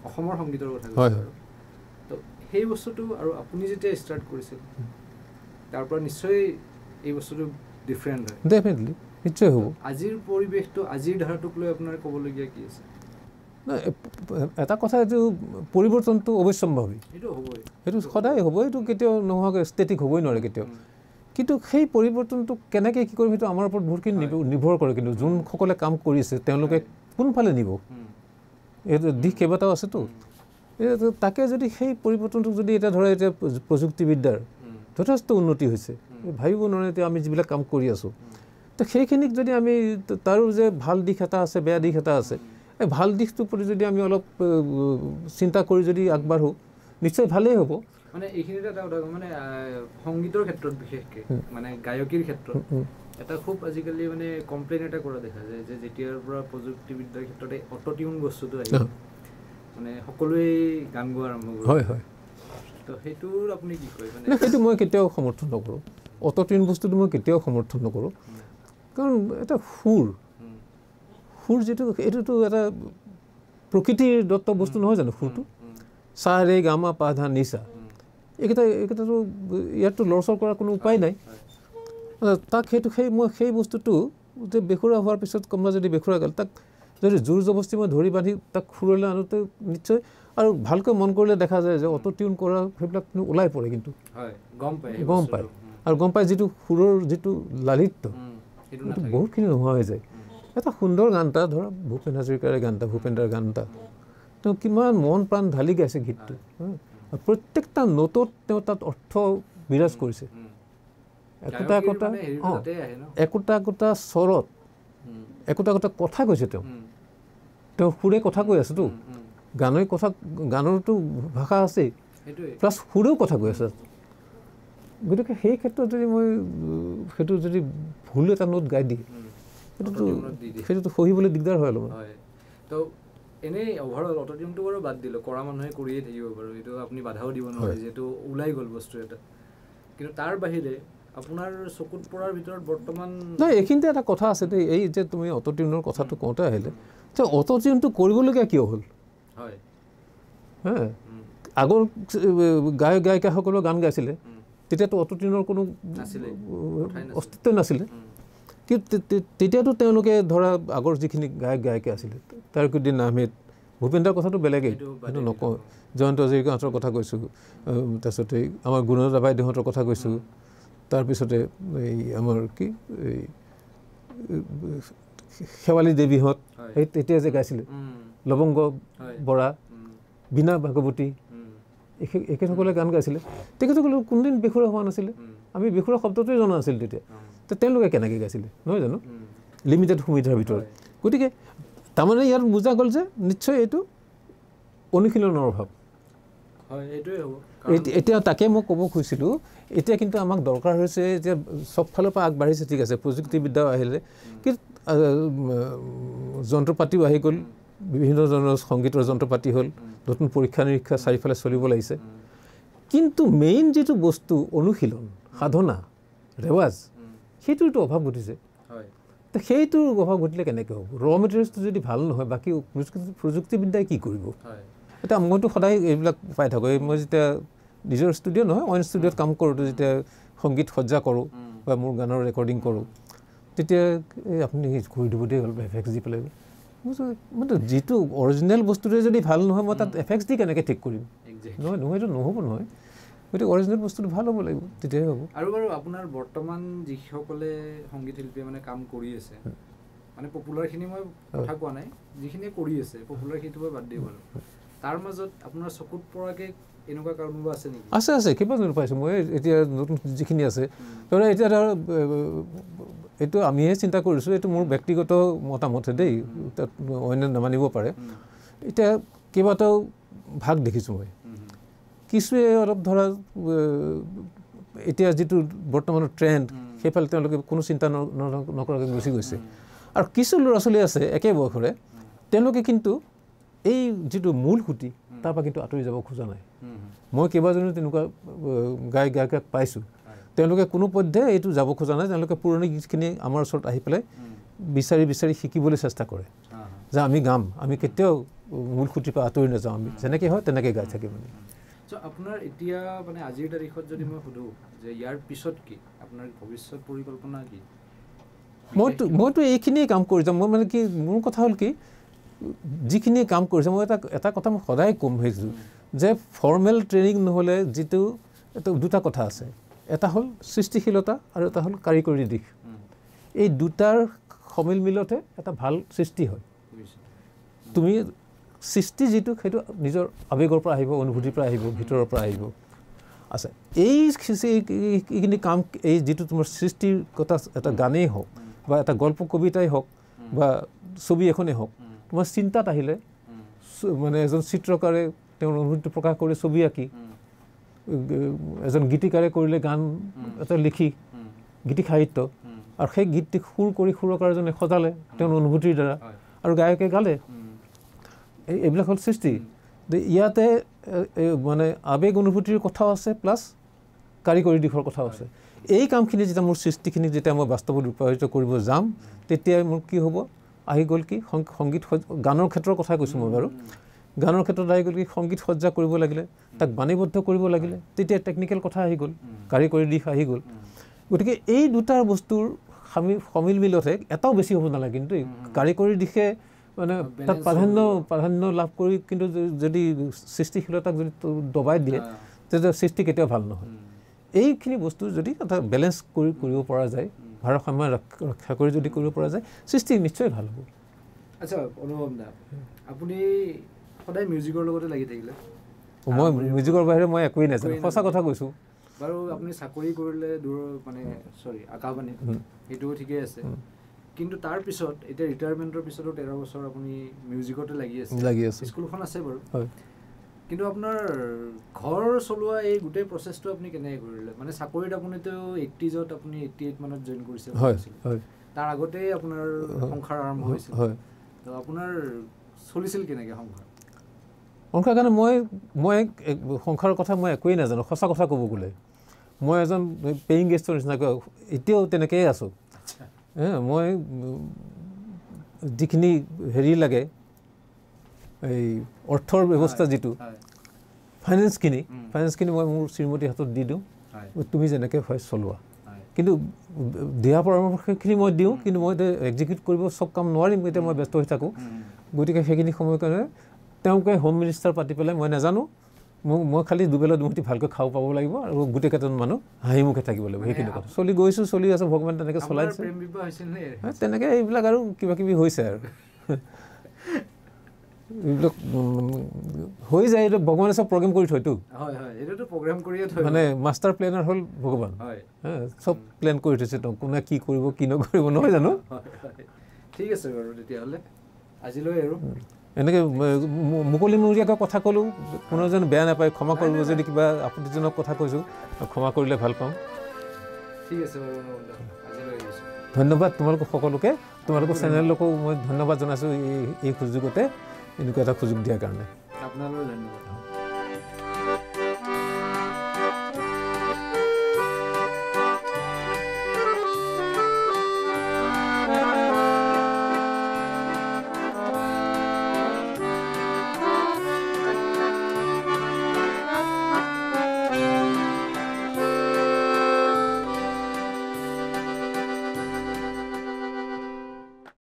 অসমৰ সংগীতৰ কথা কৈছোঁ, তো সেই বস্তুটো আৰু আপুনি যেতিয়া ষ্টাৰ্ট কৰিছিল তাৰ পৰা নিশ্চয় এই বস্তুটো ডিফাৰেণ্ট হয়। ডেফিনেটলি, নিশ্চয় হ'ব। আজিৰ পৰিৱেশটো, আজিৰ ধাৰাটোক লৈ আপোনাৰ ক'বলগীয়া কি আছে? এটা কথা, এইটো পৰিৱৰ্তনটো অৱশ্যম্ভাৱী, সেইটো সদায় হ'ব, এইটো কেতিয়াও নোহোৱাকৈ ষ্টেটিক হ'বই নোৱাৰে কেতিয়াও। কিন্তু সেই পৰিৱৰ্তনটো কেনেকৈ কি কৰিম সেইটো আমাৰ ওপৰত বহুতখিনি নিৰ্ভৰ কৰে। কিন্তু যোনসকলে কাম কৰিছে তেওঁলোকে কোনফালে নিব, এইটো দিশ কেইবাটাও আছেতো। তাকে যদি সেই পৰিৱৰ্তনটোক যদি এতিয়া ধৰা, এতিয়া প্ৰযুক্তিবিদ্যাৰ যথেষ্ট উন্নতি হৈছে, ভাবিব নোৱাৰে এতিয়া আমি যিবিলাক কাম কৰি আছোঁ, তো সেইখিনিক যদি আমি তাৰো যে ভাল দিশ এটা আছে, বেয়া দিশ এটা আছে, এই ভাল দিশটোৰ প্ৰতি যদি আমি অলপ চিন্তা কৰি যদি আগবাঢ়োঁ নিশ্চয় ভালেই হ'ব। মানে এইখিনিতে এটা কথা, মানে সংগীতৰ ক্ষেত্ৰত বিশেষকৈ মানে গায়কীৰ ক্ষেত্ৰত এটা খুব আজিকালি মানে কমপ্লেইন এটা কৰা দেখা যায় যে যেতিয়াৰ পৰা প্ৰযুক্তিবিদ্যাৰ ক্ষেত্ৰতে অটোটিউন বস্তুটো আহিল, মানে সকলোৱে গান গোৱা আৰম্ভ কৰে। হয় হয়, তো সেইটোৰ আপুনি কি কয়? মানে সেইটো মই কেতিয়াও সমৰ্থন নকৰোঁ, অটোটিউন বস্তুটো মই কেতিয়াও সমৰ্থন নকৰোঁ। কাৰণ এটা সুৰ যিটো, এইটোতো এটা প্ৰকৃতিৰ দত্ত বস্তু নহয় জানো? সুৰটো চা ৰে গা মা পা ধা নি সা, এইকেইটাতো ইয়াততো লৰচৰ কৰাৰ কোনো উপায় নাই। তাক মই সেই বস্তুটো যে বেসুৰা হোৱাৰ পিছত কোনোবা যদি বেসুৰা গ'ল, তাক যদি জোৰ জবস্তি মই ধৰি বান্ধি তাক সুৰলৈ আনোতে নিশ্চয়, আৰু ভালকৈ মন কৰিলে দেখা যায় যে অটোটিউন কৰা সেইবিলাক ওলাই পৰে, কিন্তু গম পায়। আৰু গম পায় যিটো সুৰৰ যিটো লালিত্য সেইটো বহুতখিনি নোহোৱা হৈ যায়। এটা সুন্দৰ গান এটা ধৰা, ভূপেন হাজৰিকাৰে গান এটা, ভূপেন্দ্ৰৰ গান এটা, তেওঁ কিমান মন প্ৰাণ ঢালি গাইছে গীতটো, প্ৰত্যেকটা নোটত তেওঁ তাত অৰ্থ বিৰাজ কৰিছে, একোটা একোটা স্বৰত একোটা কথা কৈছে। তেওঁ সুৰে কথা কৈ আছেতো, গানৰতো ভাষা আছেই, প্লাছ সুৰেও কথা কৈ আছে। গতিকে সেই ক্ষেত্ৰত যদি মই সেইটো যদি ভুল এটা নোট গাই দিয়ে, সেইটোতো সহিবলৈ দিগদাৰ হয় অলপমান। তো এনেই অভাৰঅল অটোটিউনটো বাৰু বাদ দিলোঁ, কৰা মানুহে কৰিয়ে থাকিব বাৰু, এইটো আপুনি বাধাও দিব নোৱাৰে, যিহেতু ওলাই গ'ল বস্তু এটা। কিন্তু তাৰ বাহিৰে আপোনাৰ চকুত পৰাৰ ভিতৰত বৰ্তমান নাই, এইখিনিতে এটা কথা আছে দেই, এই যে তুমি অটোটিউনৰ কথাটো কওঁতে আহিলে, যে অটোটিউনটো কৰিবলগীয়া কিয় হ'ল? হয়, আগৰ গায়ক গায়িকাসকলেও গান গাইছিলে, তেতিয়াতো অটোটিউনৰ কোনো অস্তিত্ব নাছিলে। কিন্তু তেতিয়াতো তেওঁলোকে ধৰা আগৰ যিখিনি গায়ক গায়িকা আছিলে, তাৰিকুদ্দিন আহমেদ, ভূপেন্দ্ৰৰ কথাটো বেলেগেই, সেইটো নকওঁ। জয়ন্ত হাজৰিকাহঁতৰ কথা কৈছোঁ, তাৰপিছতে আমাৰ গুণদা বাইদেউহঁতৰ কথা কৈছোঁ, তাৰপিছতে এই আমাৰ কি এই শেৱালী দেৱীহঁত, সেই তেতিয়া যে গাইছিলে, লৱংগ বৰা, বীণা ভাগৱতী, এখেতসকলে গান গাইছিলে। তেখেতসকলে কোনদিন বেসুৰা হোৱা নাছিলে, আমি বেসুৰা শব্দটোৱে জনা নাছিলোঁ তেতিয়া। তো তেওঁলোকে কেনেকৈ গাইছিলে নহয় জানো, লিমিটেড সুবিধাৰ ভিতৰত? গতিকে তাৰমানে ইয়াত বুজা গ'ল যে নিশ্চয় এইটো অনুশীলনৰ অভাৱ। এতিয়া তাকে মই ক'ব খুজিছিলোঁ, এতিয়া কিন্তু আমাক দৰকাৰ হৈছে যে চব ফালৰ পৰা আগবাঢ়িছে, ঠিক আছে, প্ৰযুক্তিবিদ্যাও আহিলে, কিন্তু যন্ত্ৰ পাতিও আহি গ'ল, বিভিন্ন ধৰণৰ সংগীতৰ যন্ত্ৰ পাতি হ'ল, নতুন পৰীক্ষা নিৰীক্ষা চাৰিওফালে চলিব লাগিছে। কিন্তু মেইন যিটো বস্তু অনুশীলন, সাধনা, ৰেৱাজ, সেইটোতো অভাৱ ঘটিছে। তো সেইটোৰ অভাৱ ঘটিলে কেনেকৈ হ'ব? ৰ মেটেৰিয়েলছটো যদি ভাল নহয়, বাকী প্ৰযুক্তিবিদ্যাই কি কৰিব? এতিয়া মইতো সদায় এইবিলাক পাই থাকোঁ, মই যেতিয়া নিজৰ ষ্টুডিঅ' নহয়, অইন ষ্টুডিঅ'ত কাম কৰোঁতো, যেতিয়া সংগীত সজ্জা কৰোঁ বা মোৰ গানৰ ৰেকৰ্ডিং কৰোঁ, তেতিয়া আপুনি কৰি দিব দেই, অলপ এফেক্টছ দি পেলাই। মানে যিটো অৰিজিনেল বস্তুটোৱে যদি ভাল নহয়, মই তাত এফেক্টছ দি কেনেকৈ ঠিক কৰিম? নহয়, এইটো নহ'ব নহয়। গতিকে অৰিজিনেল বস্তুটো ভাল হ'ব লাগিব, তেতিয়াহে হ'ব। আৰু বাৰু আপোনাৰ বৰ্তমান যিসকলে সংগীত শিল্পীয়ে মানে কাম কৰি আছে, মানে পপুলাৰখিনি মই কথা কোৱা নাই, যিখিনিয়ে কৰি আছে পপুলাৰখিনিটো মই বাদ দিব পাৰোঁ, তাৰ মাজত আপোনাৰ চকুত পৰাকৈ এনেকুৱা কাৰণবোৰ আছে নেকি? আছে কেইবাজনো পাইছোঁ মই এতিয়া নতুন যিখিনি আছে ধৰা এতিয়া ধৰ এইটো আমিহে চিন্তা কৰিছোঁ, এইটো মোৰ ব্যক্তিগত মতামতহে দেই, তাত অন্য নামানিব পাৰে। এতিয়া কেইবাটাও ভাগ দেখিছোঁ মই, কিছুৱে অলপ ধৰা এতিয়া যিটো বৰ্তমানৰ ট্ৰেণ্ড সেইফালে তেওঁলোকে কোনো চিন্তা নকৰাকৈ গুচি গৈছে, আৰু কিছু ল'ৰা ছোৱালী আছে একে বয়সৰে তেওঁলোকে কিন্তু এই যিটো মূল সুঁতি তাৰ পৰা কিন্তু আঁতৰি যাব খোজা নাই। মই কেইবাজনো তেনেকুৱা গায়িকাক পাইছোঁ, তেওঁলোকে কোনো পধ্যে এইটো যাব খোজা নাই, তেওঁলোকে পুৰণি গীতখিনি আমাৰ ওচৰত আহি পেলাই বিচাৰি শিকিবলৈ চেষ্টা কৰে যে আমি গাম, আমি কেতিয়াও মূল সুঁতিৰ পৰা আঁতৰি নাযাওঁ, আমি যেনেকৈ হয় তেনেকৈ গাই থাকিম। মানে আপোনাৰ এতিয়া মানে আজিৰ তাৰিখত যদি মই সোধোঁ যে ইয়াৰ পিছত কি আপোনাৰ ভৱিষ্যত পৰিকল্পনা কি? মইতো এইখিনিয়ে কাম কৰি যাম। মই মানে কি মোৰ কথা হ'ল কি, যিখিনি কাম কৰিছে মই এটা কথা মই সদায় ক'ম সেইটো যে ফৰ্মেল ট্ৰেইনিং নহ'লে যিটো দুটা কথা আছে, এটা হ'ল সৃষ্টিশীলতা আৰু এটা হ'ল কাৰিকৰী দিশ। এই দুটাৰ সমিল মিলতহে এটা ভাল সৃষ্টি হয়। তুমি সৃষ্টি যিটো সেইটো নিজৰ আৱেগৰ পৰা আহিব, অনুভূতিৰ পৰা আহিব, ভিতৰৰ পৰা আহিব। আচ্ছা, এইখিনি কাম, এই যিটো তোমাৰ সৃষ্টিৰ কথা, এটা গানেই হওক বা এটা গল্প কবিতাই হওক বা ছবি এখনেই হওক, তোমাৰ চিন্তাত আহিলে মানে এজন চিত্ৰকাৰে তেওঁৰ অনুভূতি প্ৰকাশ কৰি ছবি আঁকি, এজন গীতিকাৰে কৰিলে গান এটা লিখি গীতি সাহিত্য, আৰু সেই গীতটি সুৰ কৰি সুৰকাৰজনে সজালে তেওঁৰ অনুভূতিৰ দ্বাৰা, আৰু গায়কে গালে, এইবিলাক হ'ল সৃষ্টি। ইয়াতে মানে আৱেগ অনুভূতিৰ কথাও আছে প্লাছ কাৰিকৰী দিশৰ কথাও আছে। এই কামখিনি যেতিয়া মোৰ সৃষ্টিখিনি যেতিয়া মই বাস্তৱত ৰূপায়িত কৰিব যাম, তেতিয়া মোৰ কি হ'ব, আহি গ'ল কি সংগীত, গানৰ ক্ষেত্ৰৰ কথা কৈছোঁ মই বাৰু, গানৰ ক্ষেত্ৰত আহি গ'ল কি সংগীত সজ্জা কৰিব লাগিলে, তাক বাণীবদ্ধ কৰিব লাগিলে, তেতিয়া টেকনিকেল কথা আহি গ'ল, কাৰিকৰী দিশ আহি গ'ল। গতিকে এই দুটাৰ বস্তুৰ সমিল মিলতহে, এটাও বেছি হ'ব নালাগে, কিন্তু কাৰিকৰী দিশে মানে তাত প্ৰাধান্য লাভ কৰি কিন্তু যদি সৃষ্টিশীলতাক যদি দবাই দিয়ে তেতিয়া সৃষ্টি কেতিয়াও ভাল নহয়। এইখিনি বস্তু যদি এটা বেলেঞ্চ কৰিব পৰা যায়, ভাৰসাম্য ৰক্ষা কৰি যদি কৰিব পৰা যায়, সৃষ্টি নিশ্চয় ভাল হ'ব। আচ্ছা অনুভৱ দা, আপুনি সদায় মিউজিকৰ লগতে লাগি থাকিলে? মই মিউজিকৰ বাহিৰে মই একোৱেই নাজানো, সঁচা কথা কৈছোঁ। বাৰু আপুনি চাকৰি কৰিলে আকাশবাণীত, সেইটোও ঠিকেই আছে, কিন্তু তাৰ পিছত এতিয়া ৰিটায়াৰমেণ্টৰ পিছতো 13 বছৰ আপুনি মিউজিকতে লাগি আছে, স্কুলখন আছে বাৰু, কিন্তু আপোনাৰ ঘৰ চলোৱা এই গোটেই প্ৰচেছটো আপুনি কেনেকৈ কৰিলে? মানে চাকৰিত আপুনিতো 80s আপুনি 88 মানত জইন কৰিছে, তাৰ আগতেই আপোনাৰ সংসাৰ আৰম্ভ হৈছিল, তো আপোনাৰ চলিছিল কেনেকৈ সংসাৰ কাৰণে? মই সংসাৰৰ কথা মই একোৱেই নাজানো, সঁচা কথা ক'ব গ'লে। মই এজন পেয়িং গেষ্টৰ নিচিনাকৈ এতিয়াও তেনেকৈয়ে আছোঁ। মই যিখিনি হেৰি লাগে, এই অৰ্থৰ ব্যৱস্থা যিটো ফাইনেন্সখিনি মই মোৰ শ্ৰীমতীৰ হাতত দি দিওঁ, তুমি যেনেকৈ হয় চলোৱা। কিন্তু দিহা পৰামৰ্শখিনি মই দিওঁ, কিন্তু মই এতিয়া এক্সিকিউট কৰিব চব কাম নোৱাৰিম, এতিয়া মই ব্যস্ত হৈ থাকোঁ। গতিকে সেইখিনি সময়ৰ কাৰণে তেওঁকে হোম মিনিষ্টাৰ পাতি পেলাই, মই নাজানো, মই খালি দুবেলা দুমুঠি ভালকৈ খাব পাব লাগিব আৰু গোটেই কেইটামান মানুহ হাঁহি মুখে থাকিব লাগিব, সেইখিনি কথা চলি আছে। ভগৱান তেনেকৈ চলাইছে, তেনেকৈ এইবিলাক আৰু কিবা কিবি হৈছে আৰু এইবিলাক হৈ যায়। এইটো ভগৱানে চব প্ৰগ্ৰেম কৰি থয়তো, মানে মাষ্টাৰ প্লেনাৰ হ'ল ভগৱান, চব প্লেন কৰি থৈছে, তেওঁ কোনে কি কৰিব কি নকৰিব, নহয় জানো? ঠিক আছে বাৰু, তেতিয়াহ'লে আজিলৈ আৰু এনেকৈ মুকলিমূৰীয়াকৈ কথা ক'লোঁ, কোনো যেন বেয়া নাপায়, ক্ষমা কৰিব যদি কিবা আপত্তিজনক কথা কৈছোঁ, ক্ষমা কৰিলে ভাল পাম। ঠিক আছে বাৰু, ধন্যবাদ তোমালোকক সকলোকে, তোমালোকৰ চেনেলকো মই ধন্যবাদ জনাইছোঁ এই সুযোগতে, এনেকুৱা এটা সুযোগ দিয়াৰ কাৰণে। আপোনালৈ ধন্যবাদ।